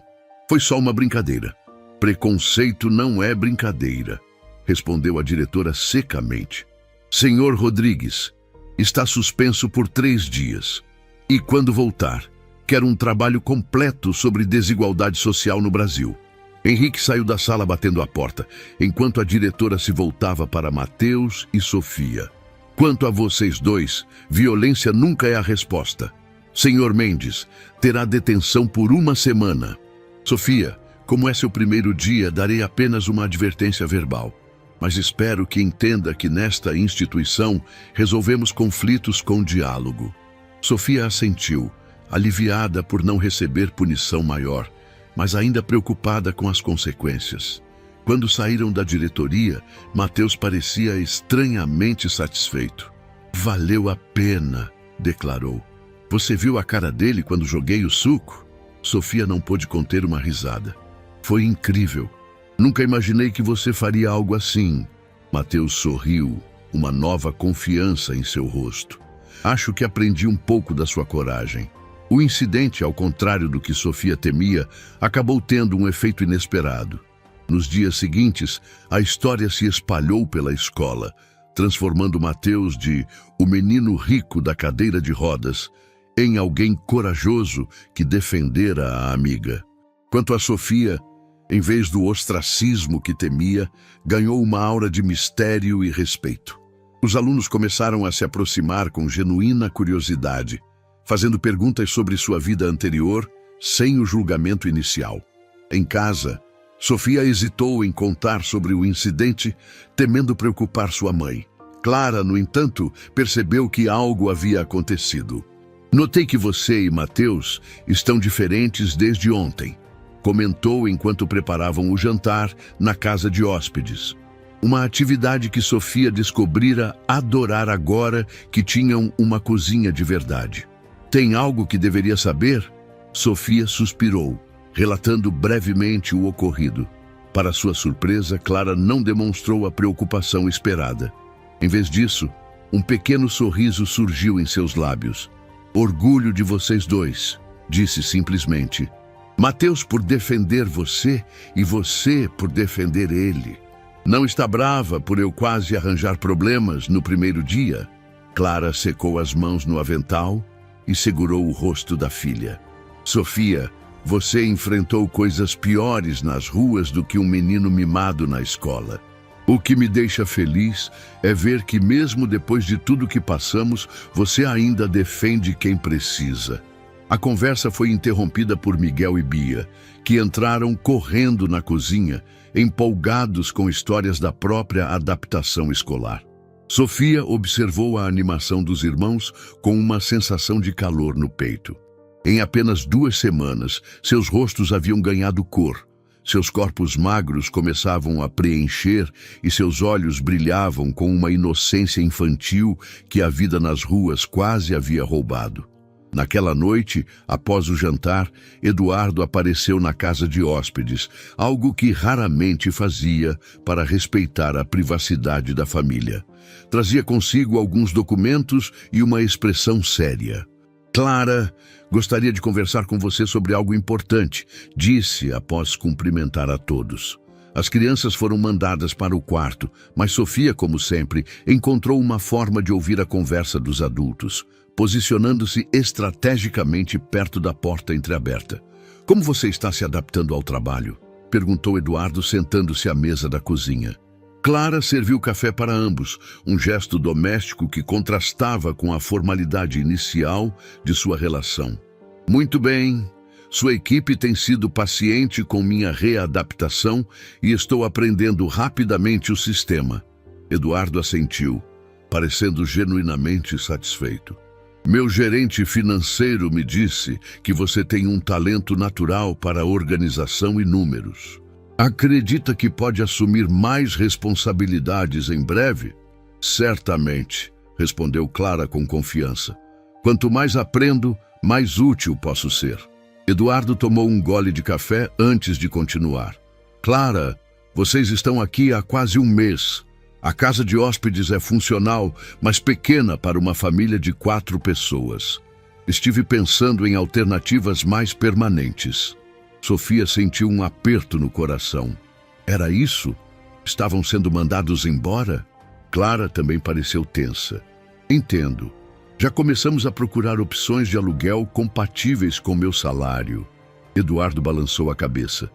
"Foi só uma brincadeira." "Preconceito não é brincadeira", respondeu a diretora secamente. "Senhor Rodrigues, está suspenso por 3 dias. E quando voltar, quero um trabalho completo sobre desigualdade social no Brasil." Henrique saiu da sala batendo a porta, enquanto a diretora se voltava para Mateus e Sofia. "Quanto a vocês dois, violência nunca é a resposta. Senhor Mendes, terá detenção por 1 semana. Sofia, como é seu primeiro dia, darei apenas uma advertência verbal. Mas espero que entenda que nesta instituição resolvemos conflitos com diálogo." Sofia assentiu, aliviada por não receber punição maior, mas ainda preocupada com as consequências. Quando saíram da diretoria, Mateus parecia estranhamente satisfeito. "Valeu a pena", declarou. "Você viu a cara dele quando joguei o suco?" Sofia não pôde conter uma risada. "Foi incrível. Nunca imaginei que você faria algo assim." Mateus sorriu, uma nova confiança em seu rosto. "Acho que aprendi um pouco da sua coragem." O incidente, ao contrário do que Sofia temia, acabou tendo um efeito inesperado. Nos dias seguintes, a história se espalhou pela escola, transformando Mateus de o menino rico da cadeira de rodas em alguém corajoso que defendera a amiga. Quanto a Sofia, em vez do ostracismo que temia, ganhou uma aura de mistério e respeito. Os alunos começaram a se aproximar com genuína curiosidade, fazendo perguntas sobre sua vida anterior, sem o julgamento inicial. Em casa, Sofia hesitou em contar sobre o incidente, temendo preocupar sua mãe. Clara, no entanto, percebeu que algo havia acontecido. "Notei que você e Mateus estão diferentes desde ontem", comentou enquanto preparavam o jantar na casa de hóspedes. Uma atividade que Sofia descobrira adorar agora que tinham uma cozinha de verdade. "Tem algo que deveria saber?" Sofia suspirou, relatando brevemente o ocorrido. Para sua surpresa, Clara não demonstrou a preocupação esperada. Em vez disso, um pequeno sorriso surgiu em seus lábios. "Orgulho de vocês dois", disse simplesmente. "Mateus por defender você e você por defender ele. Não está brava por eu quase arranjar problemas no primeiro dia?" Clara secou as mãos no avental e segurou o rosto da filha. "Sofia, você enfrentou coisas piores nas ruas do que um menino mimado na escola." O que me deixa feliz é ver que, mesmo depois de tudo que passamos, você ainda defende quem precisa. A conversa foi interrompida por Miguel e Bia, que entraram correndo na cozinha, empolgados com histórias da própria adaptação escolar. Sofia observou a animação dos irmãos com uma sensação de calor no peito. Em apenas 2 semanas, seus rostos haviam ganhado cor. Seus corpos magros começavam a preencher e seus olhos brilhavam com uma inocência infantil que a vida nas ruas quase havia roubado. Naquela noite, após o jantar, Eduardo apareceu na casa de hóspedes, algo que raramente fazia para respeitar a privacidade da família. Trazia consigo alguns documentos e uma expressão séria. Clara, gostaria de conversar com você sobre algo importante, disse após cumprimentar a todos. As crianças foram mandadas para o quarto, mas Sofia, como sempre, encontrou uma forma de ouvir a conversa dos adultos, posicionando-se estrategicamente perto da porta entreaberta. Como você está se adaptando ao trabalho? Perguntou Eduardo, sentando-se à mesa da cozinha. Clara serviu café para ambos, um gesto doméstico que contrastava com a formalidade inicial de sua relação. Muito bem, sua equipe tem sido paciente com minha readaptação e estou aprendendo rapidamente o sistema. Eduardo assentiu, parecendo genuinamente satisfeito. Meu gerente financeiro me disse que você tem um talento natural para organização e números. Acredita que pode assumir mais responsabilidades em breve? Certamente, respondeu Clara com confiança. Quanto mais aprendo, mais útil posso ser. Eduardo tomou um gole de café antes de continuar. Clara, vocês estão aqui há quase 1 mês. A casa de hóspedes é funcional, mas pequena para uma família de 4 pessoas. Estive pensando em alternativas mais permanentes. Sofia sentiu um aperto no coração. Era isso? Estavam sendo mandados embora? Clara também pareceu tensa. Entendo. Já começamos a procurar opções de aluguel compatíveis com meu salário. Eduardo balançou a cabeça.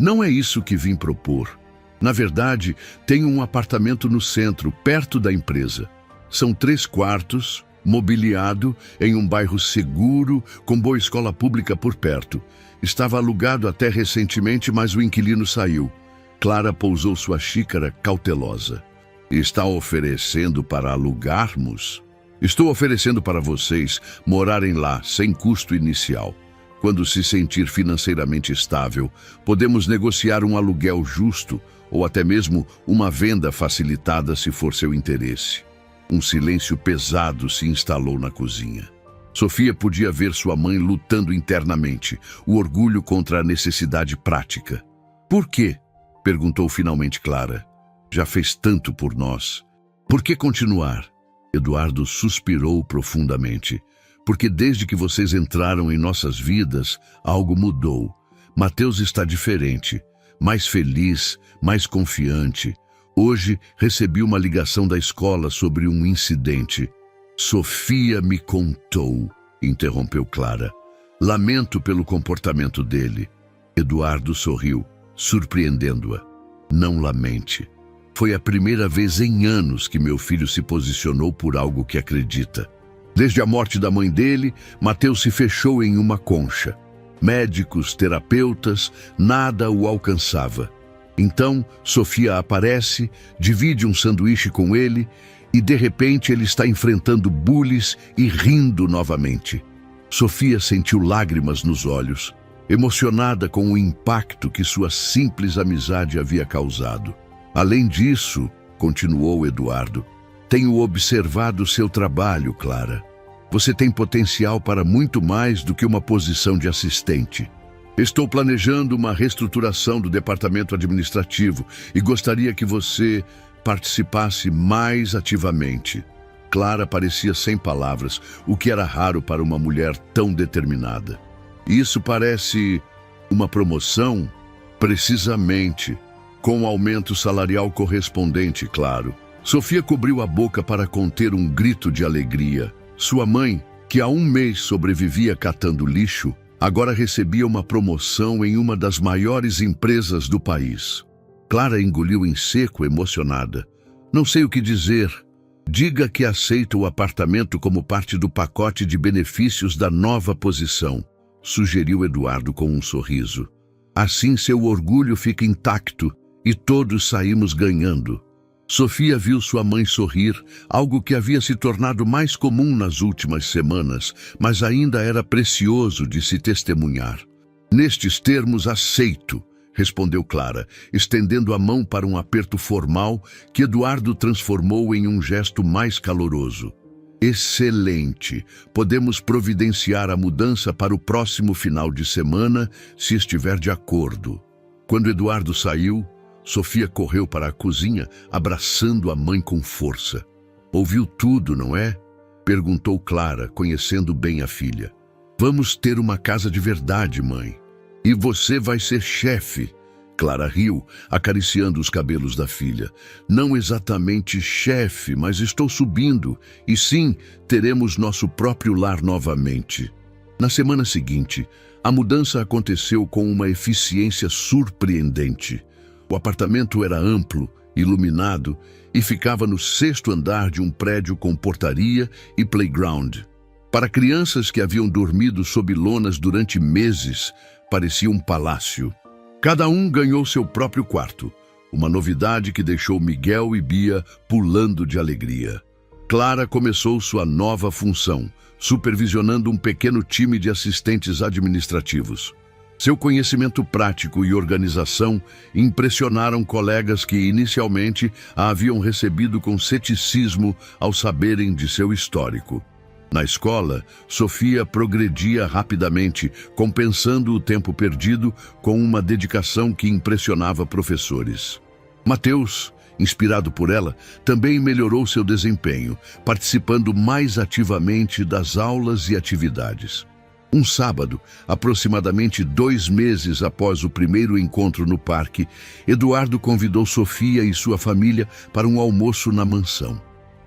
Não é isso que vim propor. Na verdade, tenho um apartamento no centro, perto da empresa. São 3 quartos, mobiliado, em um bairro seguro, com boa escola pública por perto. Estava alugado até recentemente, mas o inquilino saiu. Clara pousou sua xícara cautelosa. Está oferecendo para alugarmos? Estou oferecendo para vocês morarem lá, sem custo inicial. Quando se sentir financeiramente estável, podemos negociar um aluguel justo ou até mesmo uma venda facilitada se for seu interesse. Um silêncio pesado se instalou na cozinha. Sofia podia ver sua mãe lutando internamente, o orgulho contra a necessidade prática. Por quê? Perguntou finalmente Clara. Já fez tanto por nós. Por que continuar? Eduardo suspirou profundamente. Porque desde que vocês entraram em nossas vidas, algo mudou. Mateus está diferente, mais feliz, mais confiante. Hoje recebi uma ligação da escola sobre um incidente. Sofia me contou, interrompeu Clara. Lamento pelo comportamento dele. Eduardo sorriu, surpreendendo-a. Não lamente. Foi a primeira vez em anos que meu filho se posicionou por algo que acredita. Desde a morte da mãe dele, Mateus se fechou em uma concha. Médicos, terapeutas, nada o alcançava. Então, Sofia aparece, divide um sanduíche com ele e, de repente, ele está enfrentando bullies e rindo novamente. Sofia sentiu lágrimas nos olhos, emocionada com o impacto que sua simples amizade havia causado. Além disso, continuou Eduardo, tenho observado seu trabalho, Clara. Você tem potencial para muito mais do que uma posição de assistente. Estou planejando uma reestruturação do departamento administrativo e gostaria que você participasse mais ativamente. Clara parecia sem palavras, o que era raro para uma mulher tão determinada. Isso parece uma promoção? Precisamente, com um aumento salarial correspondente, claro. Sofia cobriu a boca para conter um grito de alegria. Sua mãe, que há 1 mês sobrevivia catando lixo, agora recebia uma promoção em uma das maiores empresas do país. Clara engoliu em seco, emocionada. Não sei o que dizer. Diga que aceita o apartamento como parte do pacote de benefícios da nova posição, sugeriu Eduardo com um sorriso. Assim seu orgulho fica intacto e todos saímos ganhando. Sofia viu sua mãe sorrir, algo que havia se tornado mais comum nas últimas semanas, mas ainda era precioso de se testemunhar. Nestes termos, aceito, respondeu Clara, estendendo a mão para um aperto formal que Eduardo transformou em um gesto mais caloroso. Excelente! Podemos providenciar a mudança para o próximo final de semana, se estiver de acordo. Quando Eduardo saiu, Sofia correu para a cozinha, abraçando a mãe com força. Ouviu tudo, não é? Perguntou Clara, conhecendo bem a filha. Vamos ter uma casa de verdade, mãe. E você vai ser chefe. Clara riu, acariciando os cabelos da filha. Não exatamente chefe, mas estou subindo. E sim, teremos nosso próprio lar novamente. Na semana seguinte, a mudança aconteceu com uma eficiência surpreendente. O apartamento era amplo, iluminado e ficava no 6º andar de um prédio com portaria e playground. Para crianças que haviam dormido sob lonas durante meses, parecia um palácio. Cada um ganhou seu próprio quarto, uma novidade que deixou Miguel e Bia pulando de alegria. Clara começou sua nova função, supervisionando um pequeno time de assistentes administrativos. Seu conhecimento prático e organização impressionaram colegas que inicialmente a haviam recebido com ceticismo ao saberem de seu histórico. Na escola, Sofia progredia rapidamente, compensando o tempo perdido com uma dedicação que impressionava professores. Mateus, inspirado por ela, também melhorou seu desempenho, participando mais ativamente das aulas e atividades. Um sábado, aproximadamente 2 meses após o primeiro encontro no parque, Eduardo convidou Sofia e sua família para um almoço na mansão.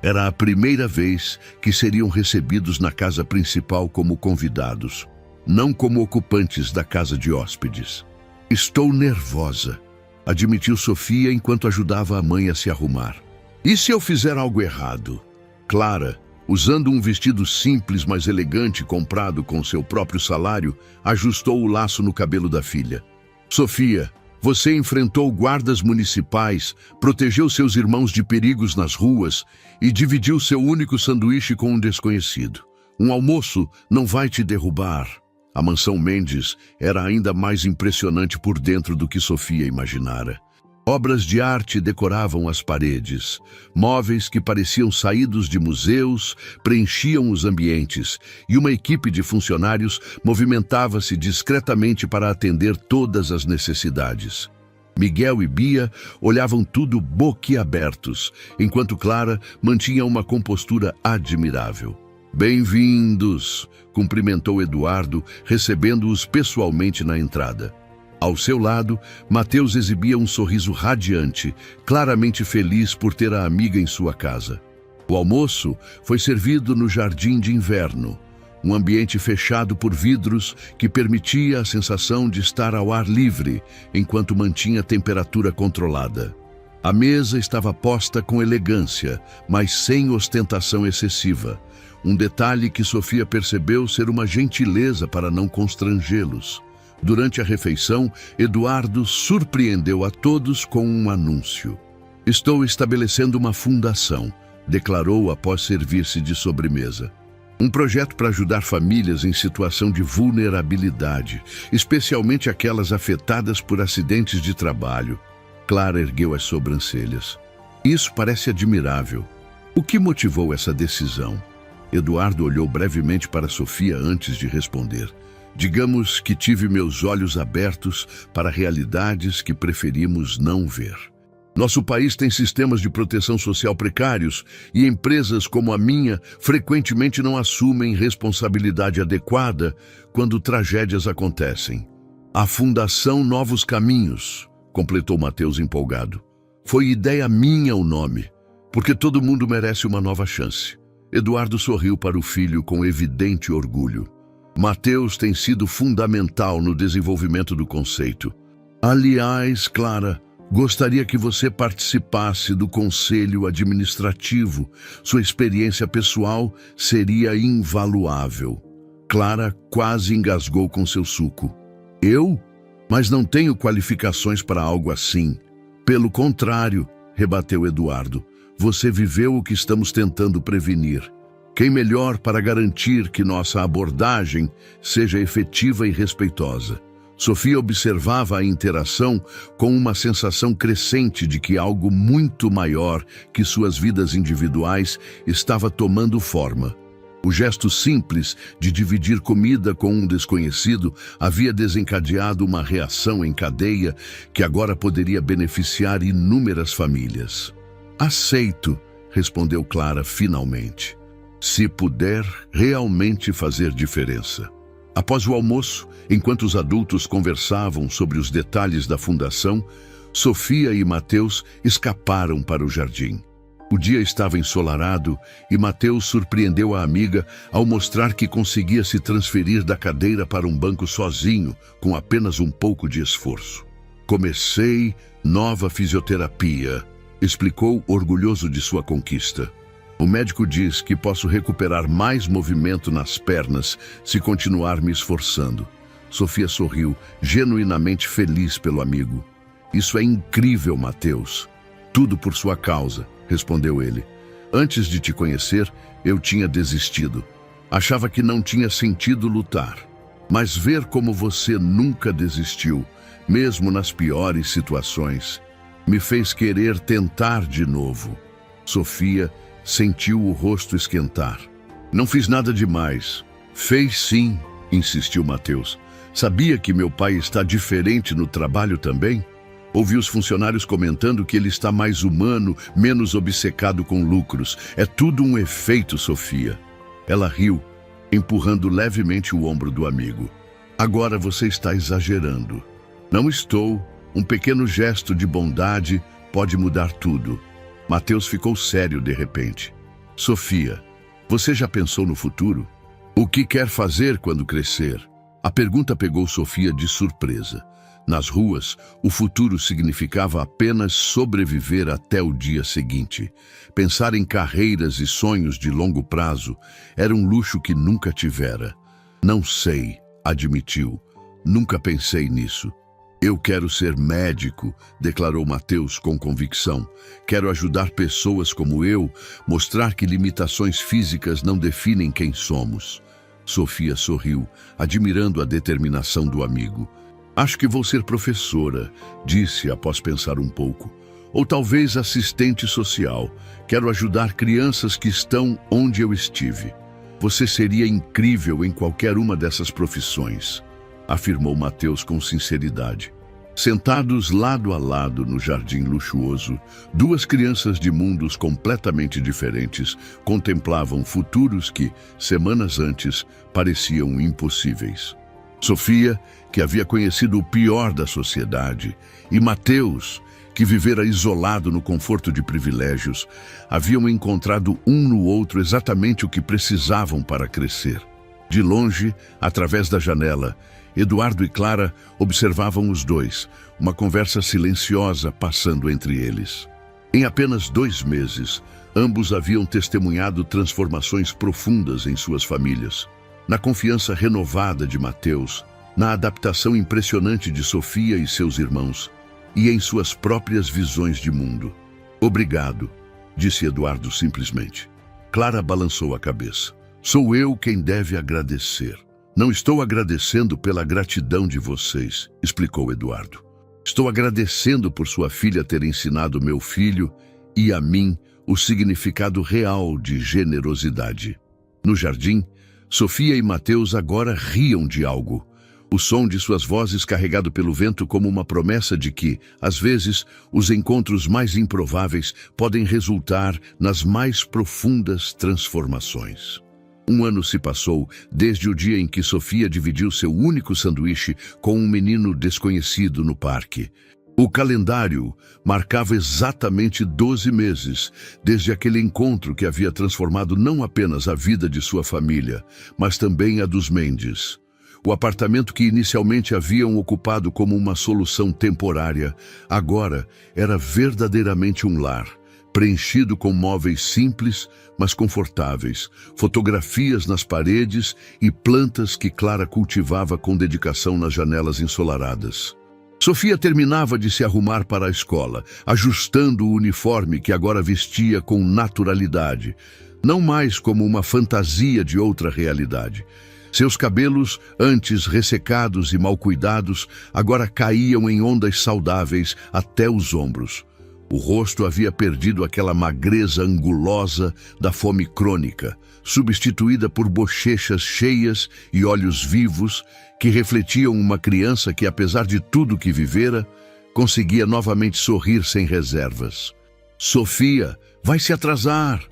Era a primeira vez que seriam recebidos na casa principal como convidados, não como ocupantes da casa de hóspedes. Estou nervosa, admitiu Sofia enquanto ajudava a mãe a se arrumar. E se eu fizer algo errado? Clara, usando um vestido simples, mas elegante, comprado com seu próprio salário, ajustou o laço no cabelo da filha. Sofia, você enfrentou guardas municipais, protegeu seus irmãos de perigos nas ruas e dividiu seu único sanduíche com um desconhecido. Um almoço não vai te derrubar. A mansão Mendes era ainda mais impressionante por dentro do que Sofia imaginara. Obras de arte decoravam as paredes. Móveis que pareciam saídos de museus preenchiam os ambientes e uma equipe de funcionários movimentava-se discretamente para atender todas as necessidades. Miguel e Bia olhavam tudo boquiabertos, enquanto Clara mantinha uma compostura admirável. Bem-vindos, cumprimentou Eduardo, recebendo-os pessoalmente na entrada. Ao seu lado, Mateus exibia um sorriso radiante, claramente feliz por ter a amiga em sua casa. O almoço foi servido no jardim de inverno, um ambiente fechado por vidros que permitia a sensação de estar ao ar livre, enquanto mantinha a temperatura controlada. A mesa estava posta com elegância, mas sem ostentação excessiva, um detalhe que Sofia percebeu ser uma gentileza para não constrangê-los. Durante a refeição, Eduardo surpreendeu a todos com um anúncio. Estou estabelecendo uma fundação, declarou após servir-se de sobremesa. Um projeto para ajudar famílias em situação de vulnerabilidade, especialmente aquelas afetadas por acidentes de trabalho. Clara ergueu as sobrancelhas. Isso parece admirável. O que motivou essa decisão? Eduardo olhou brevemente para Sofia antes de responder. Digamos que tive meus olhos abertos para realidades que preferimos não ver. Nosso país tem sistemas de proteção social precários e empresas como a minha frequentemente não assumem responsabilidade adequada quando tragédias acontecem. A Fundação Novos Caminhos, completou Mateus empolgado. Foi ideia minha o nome, porque todo mundo merece uma nova chance. Eduardo sorriu para o filho com evidente orgulho. Mateus tem sido fundamental no desenvolvimento do conceito. Aliás, Clara, Gostaria que você participasse do conselho administrativo. Sua experiência pessoal seria invaluável. Clara quase engasgou com seu suco. Eu? Mas não tenho qualificações para algo assim. Pelo contrário, rebateu Eduardo. Você viveu o que estamos tentando prevenir. Quem melhor para garantir que nossa abordagem seja efetiva e respeitosa? Sofia observava a interação com uma sensação crescente de que algo muito maior que suas vidas individuais estava tomando forma. O gesto simples de dividir comida com um desconhecido havia desencadeado uma reação em cadeia que agora poderia beneficiar inúmeras famílias. Aceito, respondeu Clara finalmente. Se puder realmente fazer diferença. Após o almoço, enquanto os adultos conversavam sobre os detalhes da fundação, Sofia e Mateus escaparam para o jardim. O dia estava ensolarado e Mateus surpreendeu a amiga ao mostrar que conseguia se transferir da cadeira para um banco sozinho, com apenas um pouco de esforço. Comecei nova fisioterapia, explicou orgulhoso de sua conquista. O médico diz que posso recuperar mais movimento nas pernas se continuar me esforçando. Sofia sorriu, genuinamente feliz pelo amigo. Isso é incrível, Mateus. Tudo por sua causa, respondeu ele. Antes de te conhecer, eu tinha desistido. Achava que não tinha sentido lutar. Mas ver como você nunca desistiu, mesmo nas piores situações, me fez querer tentar de novo. Sofia sentiu o rosto esquentar. Não fiz nada demais. Fez sim, insistiu Mateus. Sabia que meu pai está diferente no trabalho também? Ouvi os funcionários comentando que ele está mais humano, menos obcecado com lucros. É tudo um efeito, Sofia. Ela riu, empurrando levemente o ombro do amigo. Agora você está exagerando. Não estou. Um pequeno gesto de bondade pode mudar tudo. Mateus ficou sério de repente. Sofia, você já pensou no futuro? O que quer fazer quando crescer? A pergunta pegou Sofia de surpresa. Nas ruas, o futuro significava apenas sobreviver até o dia seguinte. Pensar em carreiras e sonhos de longo prazo era um luxo que nunca tivera. Não sei, admitiu. Nunca pensei nisso. Eu quero ser médico, declarou Mateus com convicção. Quero ajudar pessoas como eu, mostrar que limitações físicas não definem quem somos. Sofia sorriu, admirando a determinação do amigo. Acho que vou ser professora, disse após pensar um pouco. Ou talvez assistente social. Quero ajudar crianças que estão onde eu estive. Você seria incrível em qualquer uma dessas profissões, afirmou Mateus com sinceridade. Sentados lado a lado no jardim luxuoso, duas crianças de mundos completamente diferentes contemplavam futuros que, semanas antes, pareciam impossíveis. Sofia, que havia conhecido o pior da sociedade, e Mateus, que vivera isolado no conforto de privilégios, haviam encontrado um no outro exatamente o que precisavam para crescer. De longe, através da janela, Eduardo e Clara observavam os dois, uma conversa silenciosa passando entre eles. Em apenas 2 meses, ambos haviam testemunhado transformações profundas em suas famílias. Na confiança renovada de Mateus, na adaptação impressionante de Sofia e seus irmãos, e em suas próprias visões de mundo. Obrigado, disse Eduardo simplesmente. Clara balançou a cabeça. Sou eu quem deve agradecer. Não estou agradecendo pela gratidão de vocês, explicou Eduardo. Estou agradecendo por sua filha ter ensinado meu filho e a mim o significado real de generosidade. No jardim, Sofia e Mateus agora riam de algo. O som de suas vozes carregado pelo vento como uma promessa de que, às vezes, os encontros mais improváveis podem resultar nas mais profundas transformações. 1 ano se passou desde o dia em que Sofia dividiu seu único sanduíche com um menino desconhecido no parque. O calendário marcava exatamente 12 meses, desde aquele encontro que havia transformado não apenas a vida de sua família, mas também a dos Mendes. O apartamento que inicialmente haviam ocupado como uma solução temporária, agora era verdadeiramente um lar, preenchido com móveis simples, mas confortáveis, fotografias nas paredes e plantas que Clara cultivava com dedicação nas janelas ensolaradas. Sofia terminava de se arrumar para a escola, ajustando o uniforme que agora vestia com naturalidade, não mais como uma fantasia de outra realidade. Seus cabelos, antes ressecados e mal cuidados, agora caíam em ondas saudáveis até os ombros. O rosto havia perdido aquela magreza angulosa da fome crônica, substituída por bochechas cheias e olhos vivos que refletiam uma criança que, apesar de tudo que vivera, conseguia novamente sorrir sem reservas. "Sofia, vai se atrasar!"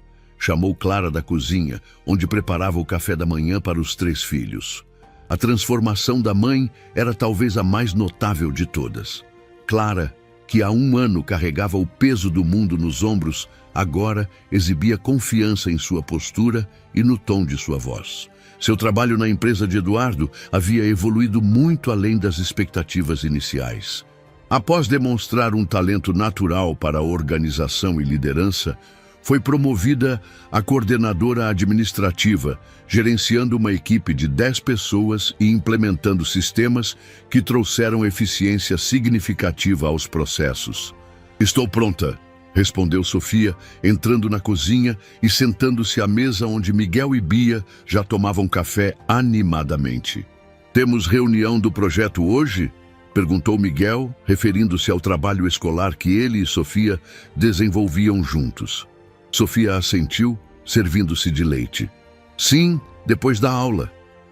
chamou Clara da cozinha, onde preparava o café da manhã para os 3 filhos. A transformação da mãe era talvez a mais notável de todas. Clara, que há 1 ano carregava o peso do mundo nos ombros, agora exibia confiança em sua postura e no tom de sua voz. Seu trabalho na empresa de Eduardo havia evoluído muito além das expectativas iniciais. Após demonstrar um talento natural para a organização e liderança, foi promovida a coordenadora administrativa, gerenciando uma equipe de 10 pessoas e implementando sistemas que trouxeram eficiência significativa aos processos. "Estou pronta", respondeu Sofia, entrando na cozinha e sentando-se à mesa onde Miguel e Bia já tomavam café animadamente. "Temos reunião do projeto hoje?" perguntou Miguel, referindo-se ao trabalho escolar que ele e Sofia desenvolviam juntos. Sofia assentiu, servindo-se de leite. "Sim, depois da aula.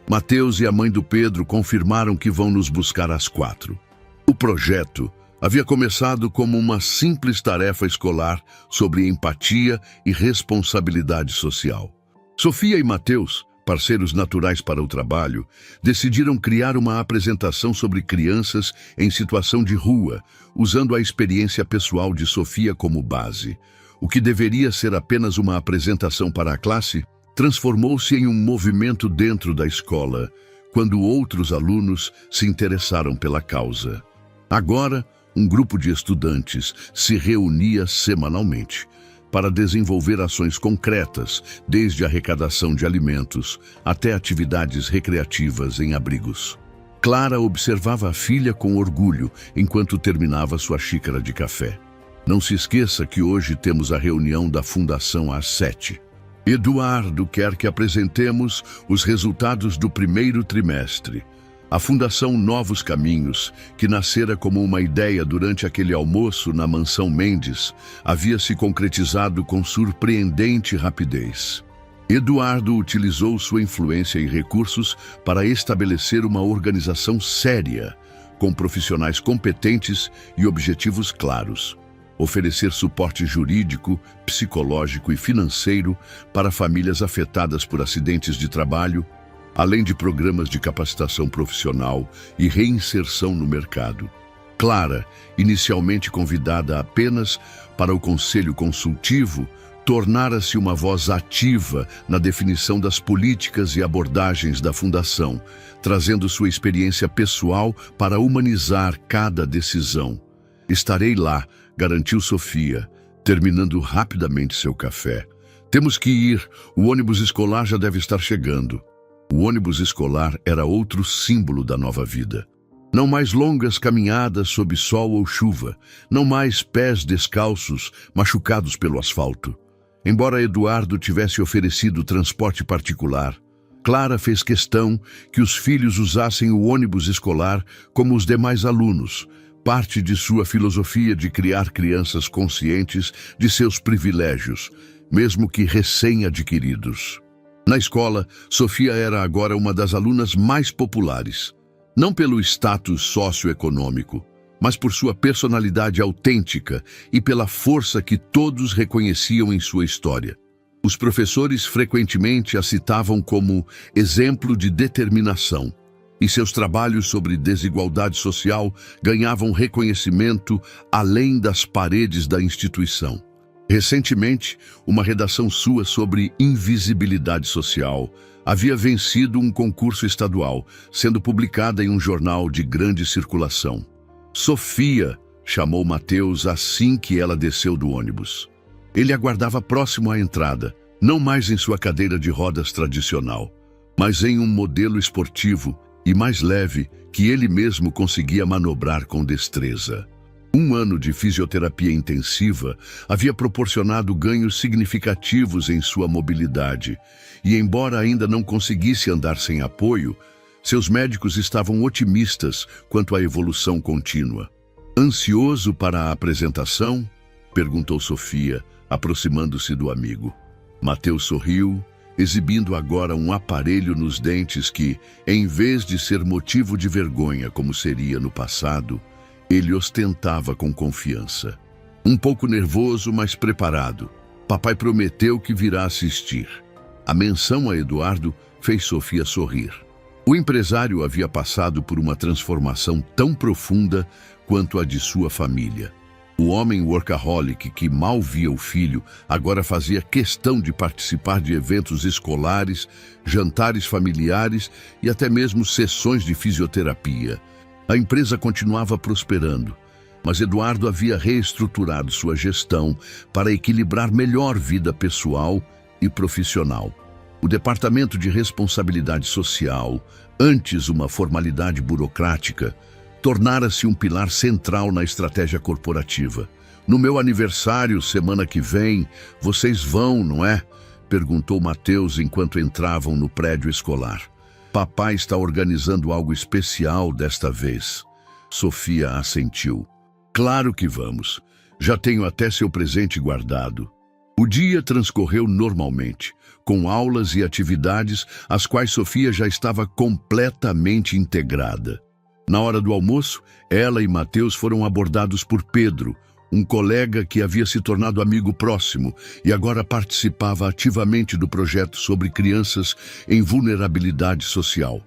Mateus e a mãe do Pedro confirmaram que vão nos buscar às 4. O projeto havia começado como uma simples tarefa escolar sobre empatia e responsabilidade social. Sofia e Mateus, parceiros naturais para o trabalho, decidiram criar uma apresentação sobre crianças em situação de rua, usando a experiência pessoal de Sofia como base. O que deveria ser apenas uma apresentação para a classe, transformou-se em um movimento dentro da escola, quando outros alunos se interessaram pela causa. Agora, um grupo de estudantes se reunia semanalmente para desenvolver ações concretas, desde a arrecadação de alimentos até atividades recreativas em abrigos. Clara observava a filha com orgulho enquanto terminava sua xícara de café. "Não se esqueça que hoje temos a reunião da Fundação às 7. Eduardo quer que apresentemos os resultados do 1º trimestre. A Fundação Novos Caminhos, que nascera como uma ideia durante aquele almoço na Mansão Mendes, havia se concretizado com surpreendente rapidez. Eduardo utilizou sua influência e recursos para estabelecer uma organização séria, com profissionais competentes e objetivos claros. Oferecer suporte jurídico, psicológico e financeiro para famílias afetadas por acidentes de trabalho, além de programas de capacitação profissional e reinserção no mercado. Clara, inicialmente convidada apenas para o conselho consultivo, tornara-se uma voz ativa na definição das políticas e abordagens da Fundação, trazendo sua experiência pessoal para humanizar cada decisão. "Estarei lá", garantiu Sofia, terminando rapidamente seu café. "Temos que ir, o ônibus escolar já deve estar chegando." O ônibus escolar era outro símbolo da nova vida. Não mais longas caminhadas sob sol ou chuva, não mais pés descalços, machucados pelo asfalto. Embora Eduardo tivesse oferecido transporte particular, Clara fez questão que os filhos usassem o ônibus escolar como os demais alunos, parte de sua filosofia de criar crianças conscientes de seus privilégios, mesmo que recém-adquiridos. Na escola, Sofia era agora uma das alunas mais populares, não pelo status socioeconômico, mas por sua personalidade autêntica e pela força que todos reconheciam em sua história. Os professores frequentemente a citavam como exemplo de determinação, e seus trabalhos sobre desigualdade social ganhavam reconhecimento além das paredes da instituição. Recentemente, uma redação sua sobre invisibilidade social Havia vencido um concurso estadual, sendo publicada em um jornal de grande circulação. Sofia, chamou Mateus assim que ela desceu do ônibus. Ele aguardava próximo à entrada, não mais em sua cadeira de rodas tradicional, mas em um modelo esportivo e mais leve que ele mesmo conseguia manobrar com destreza. Um ano de fisioterapia intensiva havia proporcionado ganhos significativos em sua mobilidade, e embora ainda não conseguisse andar sem apoio, seus médicos estavam otimistas quanto à evolução contínua. Ansioso para a apresentação? Perguntou Sofia, aproximando-se do amigo. Mateus sorriu, exibindo agora um aparelho nos dentes que, em vez de ser motivo de vergonha como seria no passado, ele ostentava com confiança. Um pouco nervoso, mas preparado. Papai prometeu que virá assistir. A menção a Eduardo fez Sofia sorrir. O empresário havia passado por uma transformação tão profunda quanto a de sua família. O homem workaholic que mal via o filho agora fazia questão de participar de eventos escolares, jantares familiares e até mesmo sessões de fisioterapia. A empresa continuava prosperando, mas Eduardo havia reestruturado sua gestão para equilibrar melhor vida pessoal e profissional. O Departamento de Responsabilidade Social, antes uma formalidade burocrática, tornara-se um pilar central na estratégia corporativa. No meu aniversário, semana que vem, vocês vão, não é? Perguntou Mateus enquanto entravam no prédio escolar. Papai está organizando algo especial desta vez. Sofia assentiu. Claro que vamos. Já tenho até seu presente guardado. O dia transcorreu normalmente, com aulas e atividades às quais Sofia já estava completamente integrada. Na hora do almoço, ela e Mateus foram abordados por Pedro, um colega que havia se tornado amigo próximo e agora participava ativamente do projeto sobre crianças em vulnerabilidade social.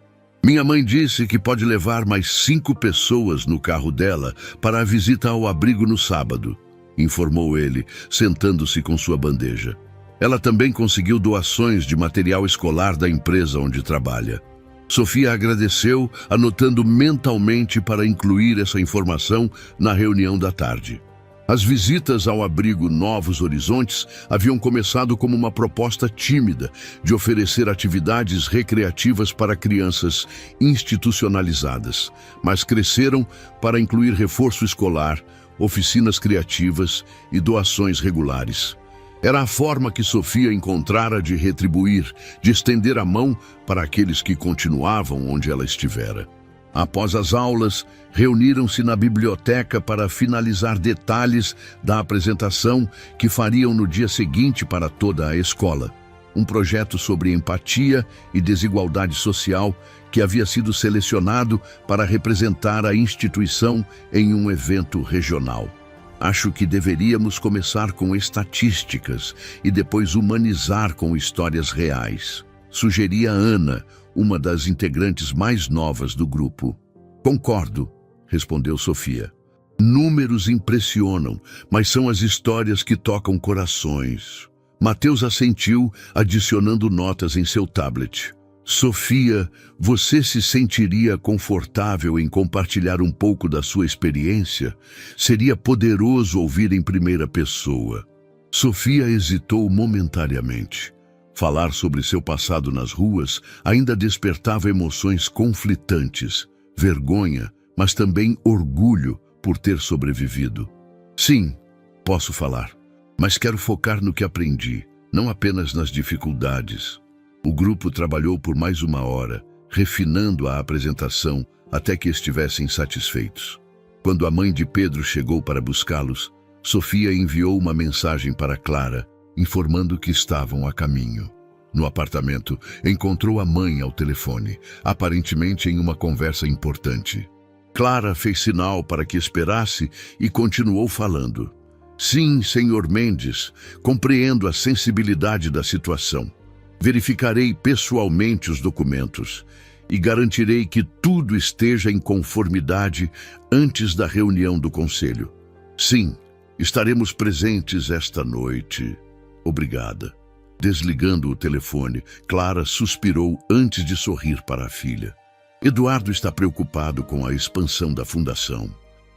Minha mãe disse que pode levar mais 5 pessoas no carro dela para a visita ao abrigo no sábado, informou ele, sentando-se com sua bandeja. Ela também conseguiu doações de material escolar da empresa onde trabalha. Sofia agradeceu, anotando mentalmente para incluir essa informação na reunião da tarde. As visitas ao abrigo Novos Horizontes haviam começado como uma proposta tímida de oferecer atividades recreativas para crianças institucionalizadas, mas cresceram para incluir reforço escolar, oficinas criativas e doações regulares. Era a forma que Sofia encontrara de retribuir, de estender a mão para aqueles que continuavam onde ela estivera. Após as aulas, reuniram-se na biblioteca para finalizar detalhes da apresentação que fariam no dia seguinte para toda a escola. Um projeto sobre empatia e desigualdade social que havia sido selecionado para representar a instituição em um evento regional. Acho que deveríamos começar com estatísticas e depois humanizar com histórias reais, sugeria Ana, uma das integrantes mais novas do grupo. Concordo, respondeu Sofia. Números impressionam, mas são as histórias que tocam corações. Mateus assentiu, adicionando notas em seu tablet. Sofia, você se sentiria confortável em compartilhar um pouco da sua experiência? Seria poderoso ouvir em primeira pessoa. Sofia hesitou momentaneamente. Falar sobre seu passado nas ruas ainda despertava emoções conflitantes, vergonha, mas também orgulho por ter sobrevivido. Sim, posso falar, mas quero focar no que aprendi, não apenas nas dificuldades. O grupo trabalhou por mais 1 hora, refinando a apresentação até que estivessem satisfeitos. Quando a mãe de Pedro chegou para buscá-los, Sofia enviou uma mensagem para Clara, informando que estavam a caminho. No apartamento, encontrou a mãe ao telefone, aparentemente em uma conversa importante. Clara fez sinal para que esperasse e continuou falando. Sim, senhor Mendes, compreendo a sensibilidade da situação. Verificarei pessoalmente os documentos e garantirei que tudo esteja em conformidade antes da reunião do conselho. Sim, estaremos presentes esta noite. Obrigada. Desligando o telefone, Clara suspirou antes de sorrir para a filha. Eduardo está preocupado com a expansão da fundação.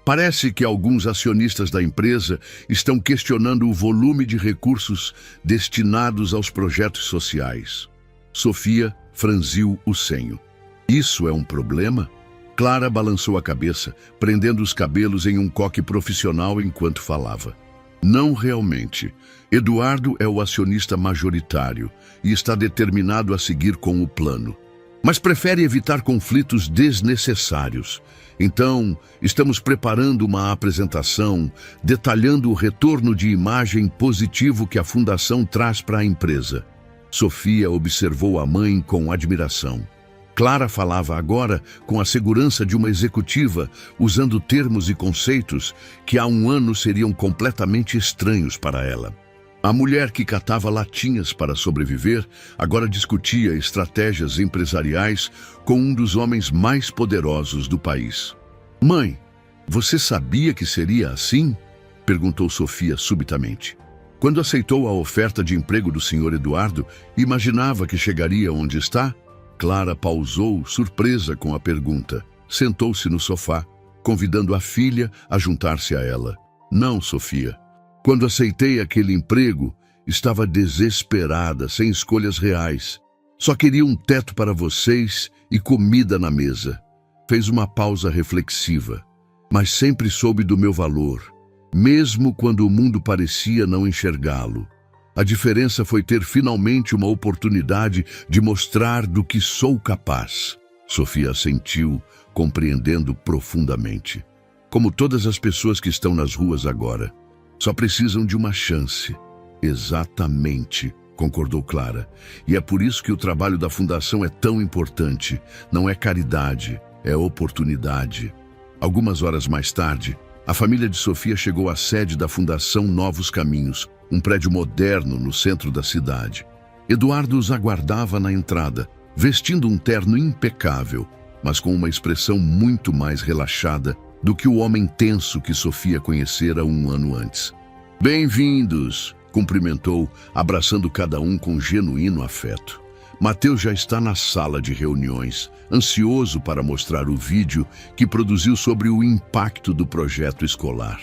Parece que alguns acionistas da empresa estão questionando o volume de recursos destinados aos projetos sociais. Sofia franziu o senho. Isso é um problema? Clara balançou a cabeça, prendendo os cabelos em um coque profissional enquanto falava. Não realmente. Eduardo é o acionista majoritário e está determinado a seguir com o plano. Mas prefere evitar conflitos desnecessários. Então, estamos preparando uma apresentação detalhando o retorno de imagem positivo que a fundação traz para a empresa. Sofia observou a mãe com admiração. Clara falava agora com a segurança de uma executiva, usando termos e conceitos que há um ano seriam completamente estranhos para ela. A mulher que catava latinhas para sobreviver agora discutia estratégias empresariais com um dos homens mais poderosos do país. Mãe, você sabia que seria assim? Perguntou Sofia subitamente. Quando aceitou a oferta de emprego do Sr. Eduardo, imaginava que chegaria onde está? Clara pausou, surpresa com a pergunta. Sentou-se no sofá, convidando a filha a juntar-se a ela. Não, Sofia. Quando aceitei aquele emprego, estava desesperada, sem escolhas reais. Só queria um teto para vocês e comida na mesa. Fez uma pausa reflexiva, mas sempre soube do meu valor, mesmo quando o mundo parecia não enxergá-lo. A diferença foi ter finalmente uma oportunidade de mostrar do que sou capaz. Sofia assentiu, compreendendo profundamente. Como todas as pessoas que estão nas ruas agora, só precisam de uma chance. Exatamente, concordou Clara. E é por isso que o trabalho da Fundação é tão importante. Não é caridade, é oportunidade. Algumas horas mais tarde, a família de Sofia chegou à sede da Fundação Novos Caminhos, um prédio moderno no centro da cidade. Eduardo os aguardava na entrada, vestindo um terno impecável, mas com uma expressão muito mais relaxada do que o homem tenso que Sofia conhecera um ano antes. Bem-vindos, cumprimentou, abraçando cada um com genuíno afeto. Mateus já está na sala de reuniões, ansioso para mostrar o vídeo que produziu sobre o impacto do projeto escolar.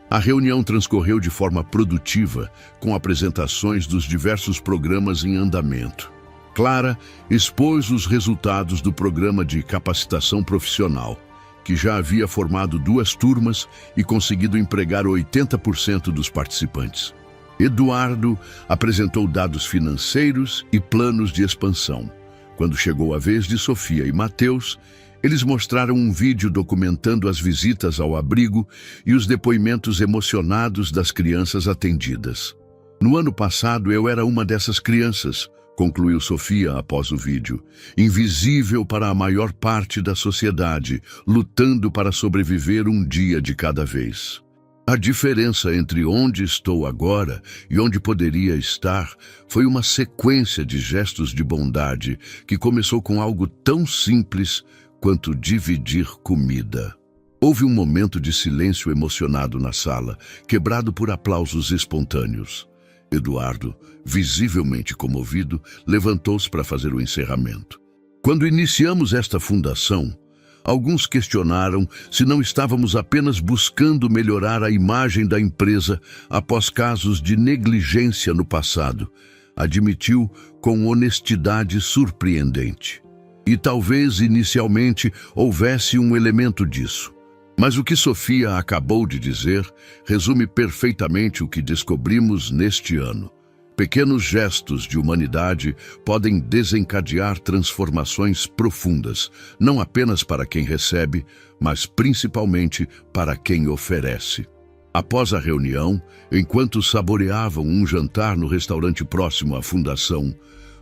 A reunião transcorreu de forma produtiva, com apresentações dos diversos programas em andamento. Clara expôs os resultados do programa de capacitação profissional, que já havia formado 2 turmas e conseguido empregar 80% dos participantes. Eduardo apresentou dados financeiros e planos de expansão. Quando chegou a vez de Sofia e Mateus, eles mostraram um vídeo documentando as visitas ao abrigo e os depoimentos emocionados das crianças atendidas. No ano passado eu era uma dessas crianças, concluiu Sofia após o vídeo, invisível para a maior parte da sociedade, lutando para sobreviver um dia de cada vez. A diferença entre onde estou agora e onde poderia estar foi uma sequência de gestos de bondade que começou com algo tão simples quanto dividir comida. Houve um momento de silêncio emocionado na sala, quebrado por aplausos espontâneos. Eduardo, visivelmente comovido, levantou-se para fazer o encerramento. Quando iniciamos esta fundação, alguns questionaram se não estávamos apenas buscando melhorar a imagem da empresa após casos de negligência no passado, admitiu com honestidade surpreendente. E talvez inicialmente houvesse um elemento disso. Mas o que Sofia acabou de dizer resume perfeitamente o que descobrimos neste ano. Pequenos gestos de humanidade podem desencadear transformações profundas, não apenas para quem recebe, mas principalmente para quem oferece. Após a reunião, enquanto saboreavam um jantar no restaurante próximo à fundação,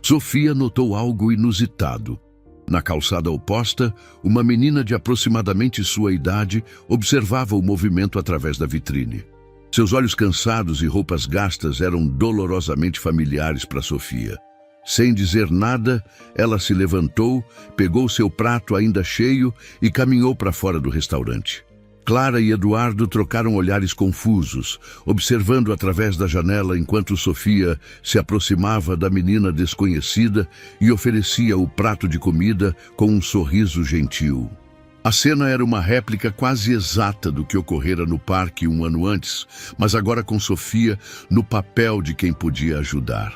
Sofia notou algo inusitado. Na calçada oposta, uma menina de aproximadamente sua idade observava o movimento através da vitrine. Seus olhos cansados e roupas gastas eram dolorosamente familiares para Sofia. Sem dizer nada, ela se levantou, pegou seu prato ainda cheio e caminhou para fora do restaurante. Clara e Eduardo trocaram olhares confusos, observando através da janela enquanto Sofia se aproximava da menina desconhecida e oferecia o prato de comida com um sorriso gentil. A cena era uma réplica quase exata do que ocorrera no parque um ano antes, mas agora com Sofia no papel de quem podia ajudar.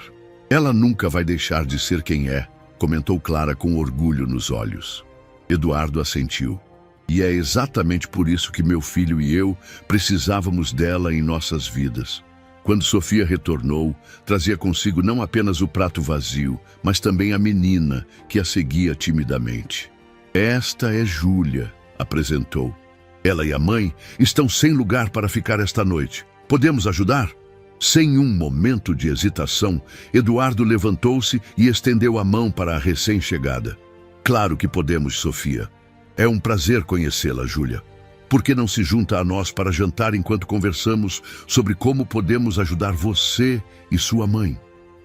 Ela nunca vai deixar de ser quem é, comentou Clara com orgulho nos olhos. Eduardo assentiu. E é exatamente por isso que meu filho e eu precisávamos dela em nossas vidas. Quando Sofia retornou, trazia consigo não apenas o prato vazio, mas também a menina, que a seguia timidamente. Esta é Júlia, apresentou. Ela e a mãe estão sem lugar para ficar esta noite. Podemos ajudar? Sem um momento de hesitação, Eduardo levantou-se e estendeu a mão para a recém-chegada. Claro que podemos, Sofia. É um prazer conhecê-la, Júlia. Por que não se junta a nós para jantar enquanto conversamos sobre como podemos ajudar você e sua mãe?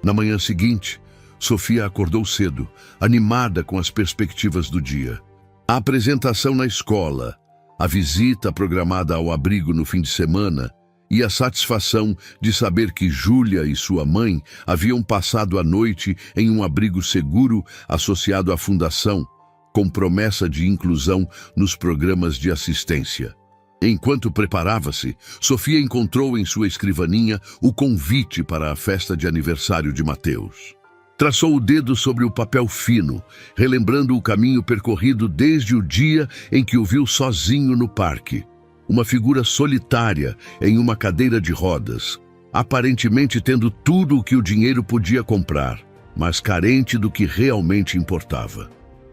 Na manhã seguinte, Sofia acordou cedo, animada com as perspectivas do dia. A apresentação na escola, a visita programada ao abrigo no fim de semana e a satisfação de saber que Júlia e sua mãe haviam passado a noite em um abrigo seguro associado à fundação, com promessa de inclusão nos programas de assistência. Enquanto preparava-se, Sofia encontrou em sua escrivaninha o convite para a festa de aniversário de Mateus. Traçou o dedo sobre o papel fino, relembrando o caminho percorrido desde o dia em que o viu sozinho no parque. Uma figura solitária em uma cadeira de rodas, aparentemente tendo tudo o que o dinheiro podia comprar, mas carente do que realmente importava.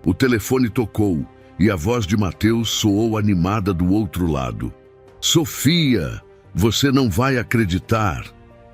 O telefone tocou e a voz de Mateus soou animada do outro lado. Sofia, você não vai acreditar.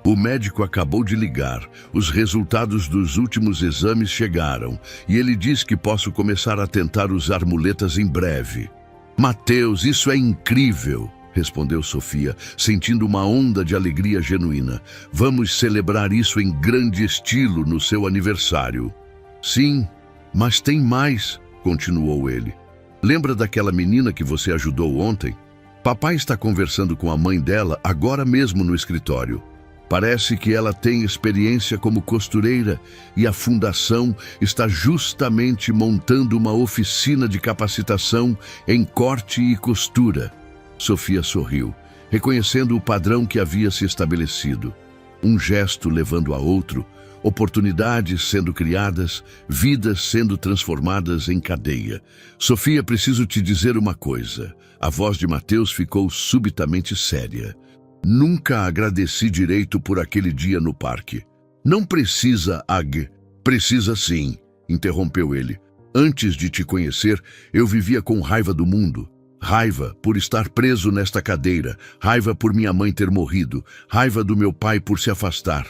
O médico acabou de ligar. Os resultados dos últimos exames chegaram e ele diz que posso começar a tentar usar muletas em breve. Mateus, isso é incrível, respondeu Sofia, sentindo uma onda de alegria genuína. Vamos celebrar isso em grande estilo no seu aniversário. Sim, mas tem mais, continuou ele. Lembra daquela menina que você ajudou ontem? Papai está conversando com a mãe dela agora mesmo no escritório. Parece que ela tem experiência como costureira e a fundação está justamente montando uma oficina de capacitação em corte e costura. Sofia sorriu, reconhecendo o padrão que havia se estabelecido. Um gesto levando a outro, oportunidades sendo criadas, vidas sendo transformadas em cadeia. Sofia, preciso te dizer uma coisa. A voz de Mateus ficou subitamente séria. Nunca agradeci direito por aquele dia no parque. Não precisa, Precisa sim, interrompeu ele. Antes de te conhecer, eu vivia com raiva do mundo. Raiva por estar preso nesta cadeira, raiva por minha mãe ter morrido, raiva do meu pai por se afastar.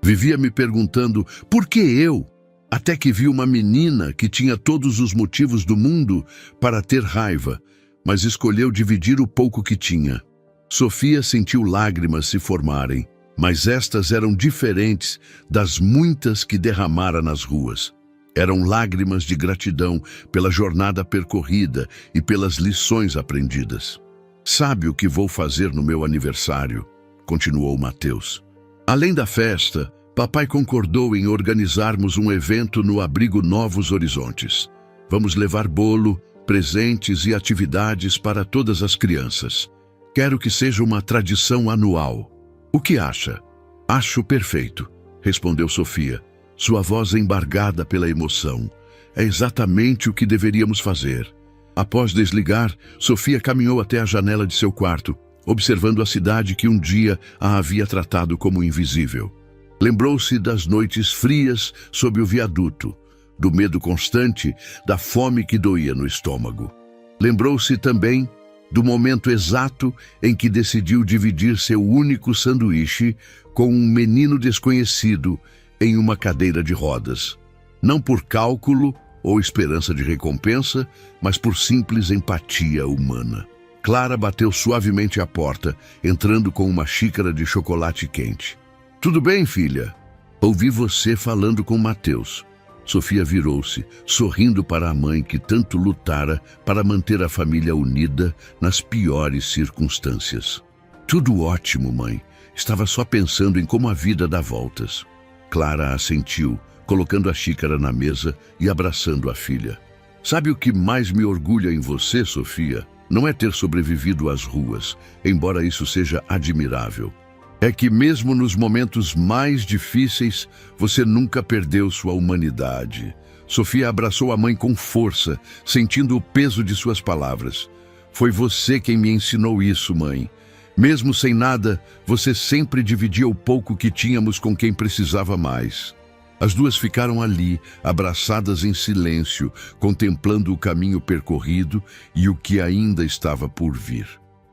Vivia me perguntando, por que eu? Até que vi uma menina que tinha todos os motivos do mundo para ter raiva, mas escolheu dividir o pouco que tinha. Sofia sentiu lágrimas se formarem, mas estas eram diferentes das muitas que derramara nas ruas. Eram lágrimas de gratidão pela jornada percorrida e pelas lições aprendidas. Sabe o que vou fazer no meu aniversário? Continuou Mateus. Além da festa, papai concordou em organizarmos um evento no abrigo Novos Horizontes. Vamos levar bolo, presentes e atividades para todas as crianças. Quero que seja uma tradição anual. O que acha? Acho perfeito, respondeu Sofia, sua voz embargada pela emoção. É exatamente o que deveríamos fazer. Após desligar, Sofia caminhou até a janela de seu quarto, observando a cidade que um dia a havia tratado como invisível. Lembrou-se das noites frias sob o viaduto, do medo constante, da fome que doía no estômago. Lembrou-se também do momento exato em que decidiu dividir seu único sanduíche com um menino desconhecido em uma cadeira de rodas. Não por cálculo ou esperança de recompensa, mas por simples empatia humana. Clara bateu suavemente à porta, entrando com uma xícara de chocolate quente. Tudo bem, filha? Ouvi você falando com Mateus. Sofia virou-se, sorrindo para a mãe que tanto lutara para manter a família unida nas piores circunstâncias. Tudo ótimo, mãe. Estava só pensando em como a vida dá voltas. Clara assentiu, colocando a xícara na mesa e abraçando a filha. Sabe o que mais me orgulha em você, Sofia? Não é ter sobrevivido às ruas, embora isso seja admirável. É que mesmo nos momentos mais difíceis, você nunca perdeu sua humanidade. Sofia abraçou a mãe com força, sentindo o peso de suas palavras. Foi você quem me ensinou isso, mãe. Mesmo sem nada, você sempre dividia o pouco que tínhamos com quem precisava mais. As duas ficaram ali, abraçadas em silêncio, contemplando o caminho percorrido e o que ainda estava por vir.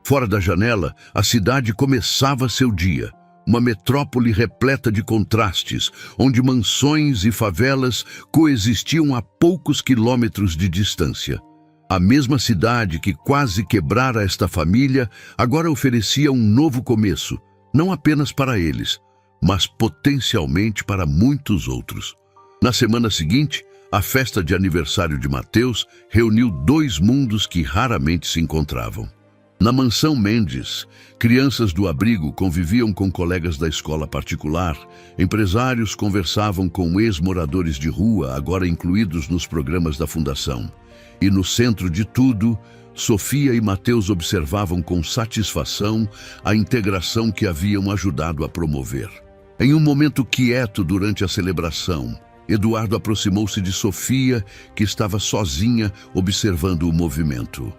Fora da janela, a cidade começava seu dia. Uma metrópole repleta de contrastes, onde mansões e favelas coexistiam a poucos quilômetros de distância. A mesma cidade que quase quebrara esta família, agora oferecia um novo começo, não apenas para eles, mas potencialmente para muitos outros. Na semana seguinte, a festa de aniversário de Mateus reuniu dois mundos que raramente se encontravam. Na mansão Mendes, crianças do abrigo conviviam com colegas da escola particular, empresários conversavam com ex-moradores de rua, agora incluídos nos programas da fundação. E no centro de tudo, Sofia e Mateus observavam com satisfação a integração que haviam ajudado a promover. Em um momento quieto durante a celebração, Eduardo aproximou-se de Sofia, que estava sozinha observando o movimento.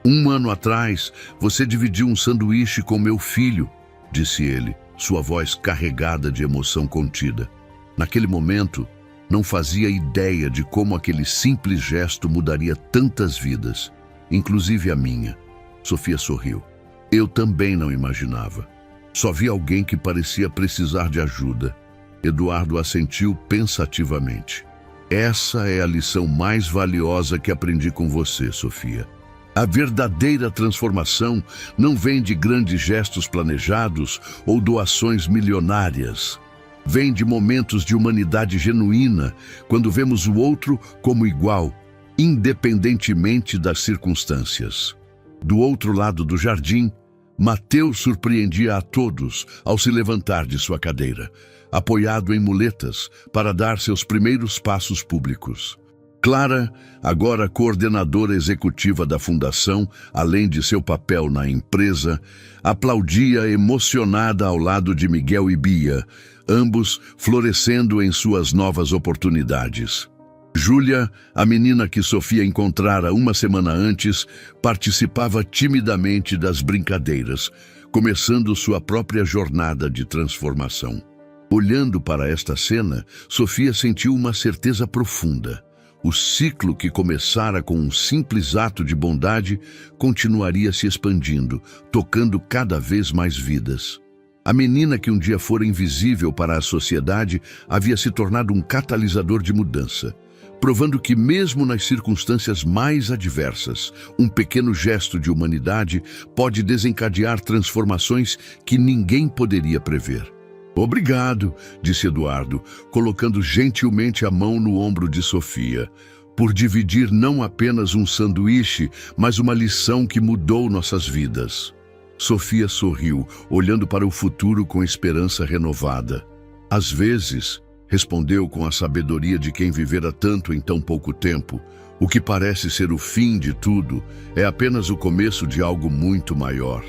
"Um ano atrás, você dividiu um sanduíche com meu filho", disse ele, sua voz carregada de emoção contida. Naquele momento, não fazia ideia de como aquele simples gesto mudaria tantas vidas, inclusive a minha. Sofia sorriu. Eu também não imaginava. Só vi alguém que parecia precisar de ajuda. Eduardo assentiu pensativamente. Essa é a lição mais valiosa que aprendi com você, Sofia. A verdadeira transformação não vem de grandes gestos planejados ou doações milionárias. Vem de momentos de humanidade genuína, quando vemos o outro como igual, independentemente das circunstâncias. Do outro lado do jardim, Mateus surpreendia a todos ao se levantar de sua cadeira, apoiado em muletas para dar seus primeiros passos públicos. Clara, agora coordenadora executiva da fundação, além de seu papel na empresa, aplaudia emocionada ao lado de Miguel e Bia, ambos florescendo em suas novas oportunidades. Júlia, a menina que Sofia encontrara uma semana antes, participava timidamente das brincadeiras, começando sua própria jornada de transformação. Olhando para esta cena, Sofia sentiu uma certeza profunda. O ciclo que começara com um simples ato de bondade continuaria se expandindo, tocando cada vez mais vidas. A menina que um dia fora invisível para a sociedade havia se tornado um catalisador de mudança, provando que mesmo nas circunstâncias mais adversas, um pequeno gesto de humanidade pode desencadear transformações que ninguém poderia prever. "Obrigado", disse Eduardo, colocando gentilmente a mão no ombro de Sofia, "por dividir não apenas um sanduíche, mas uma lição que mudou nossas vidas." Sofia sorriu, olhando para o futuro com esperança renovada. "Às vezes", respondeu com a sabedoria de quem vivera tanto em tão pouco tempo, "o que parece ser o fim de tudo é apenas o começo de algo muito maior."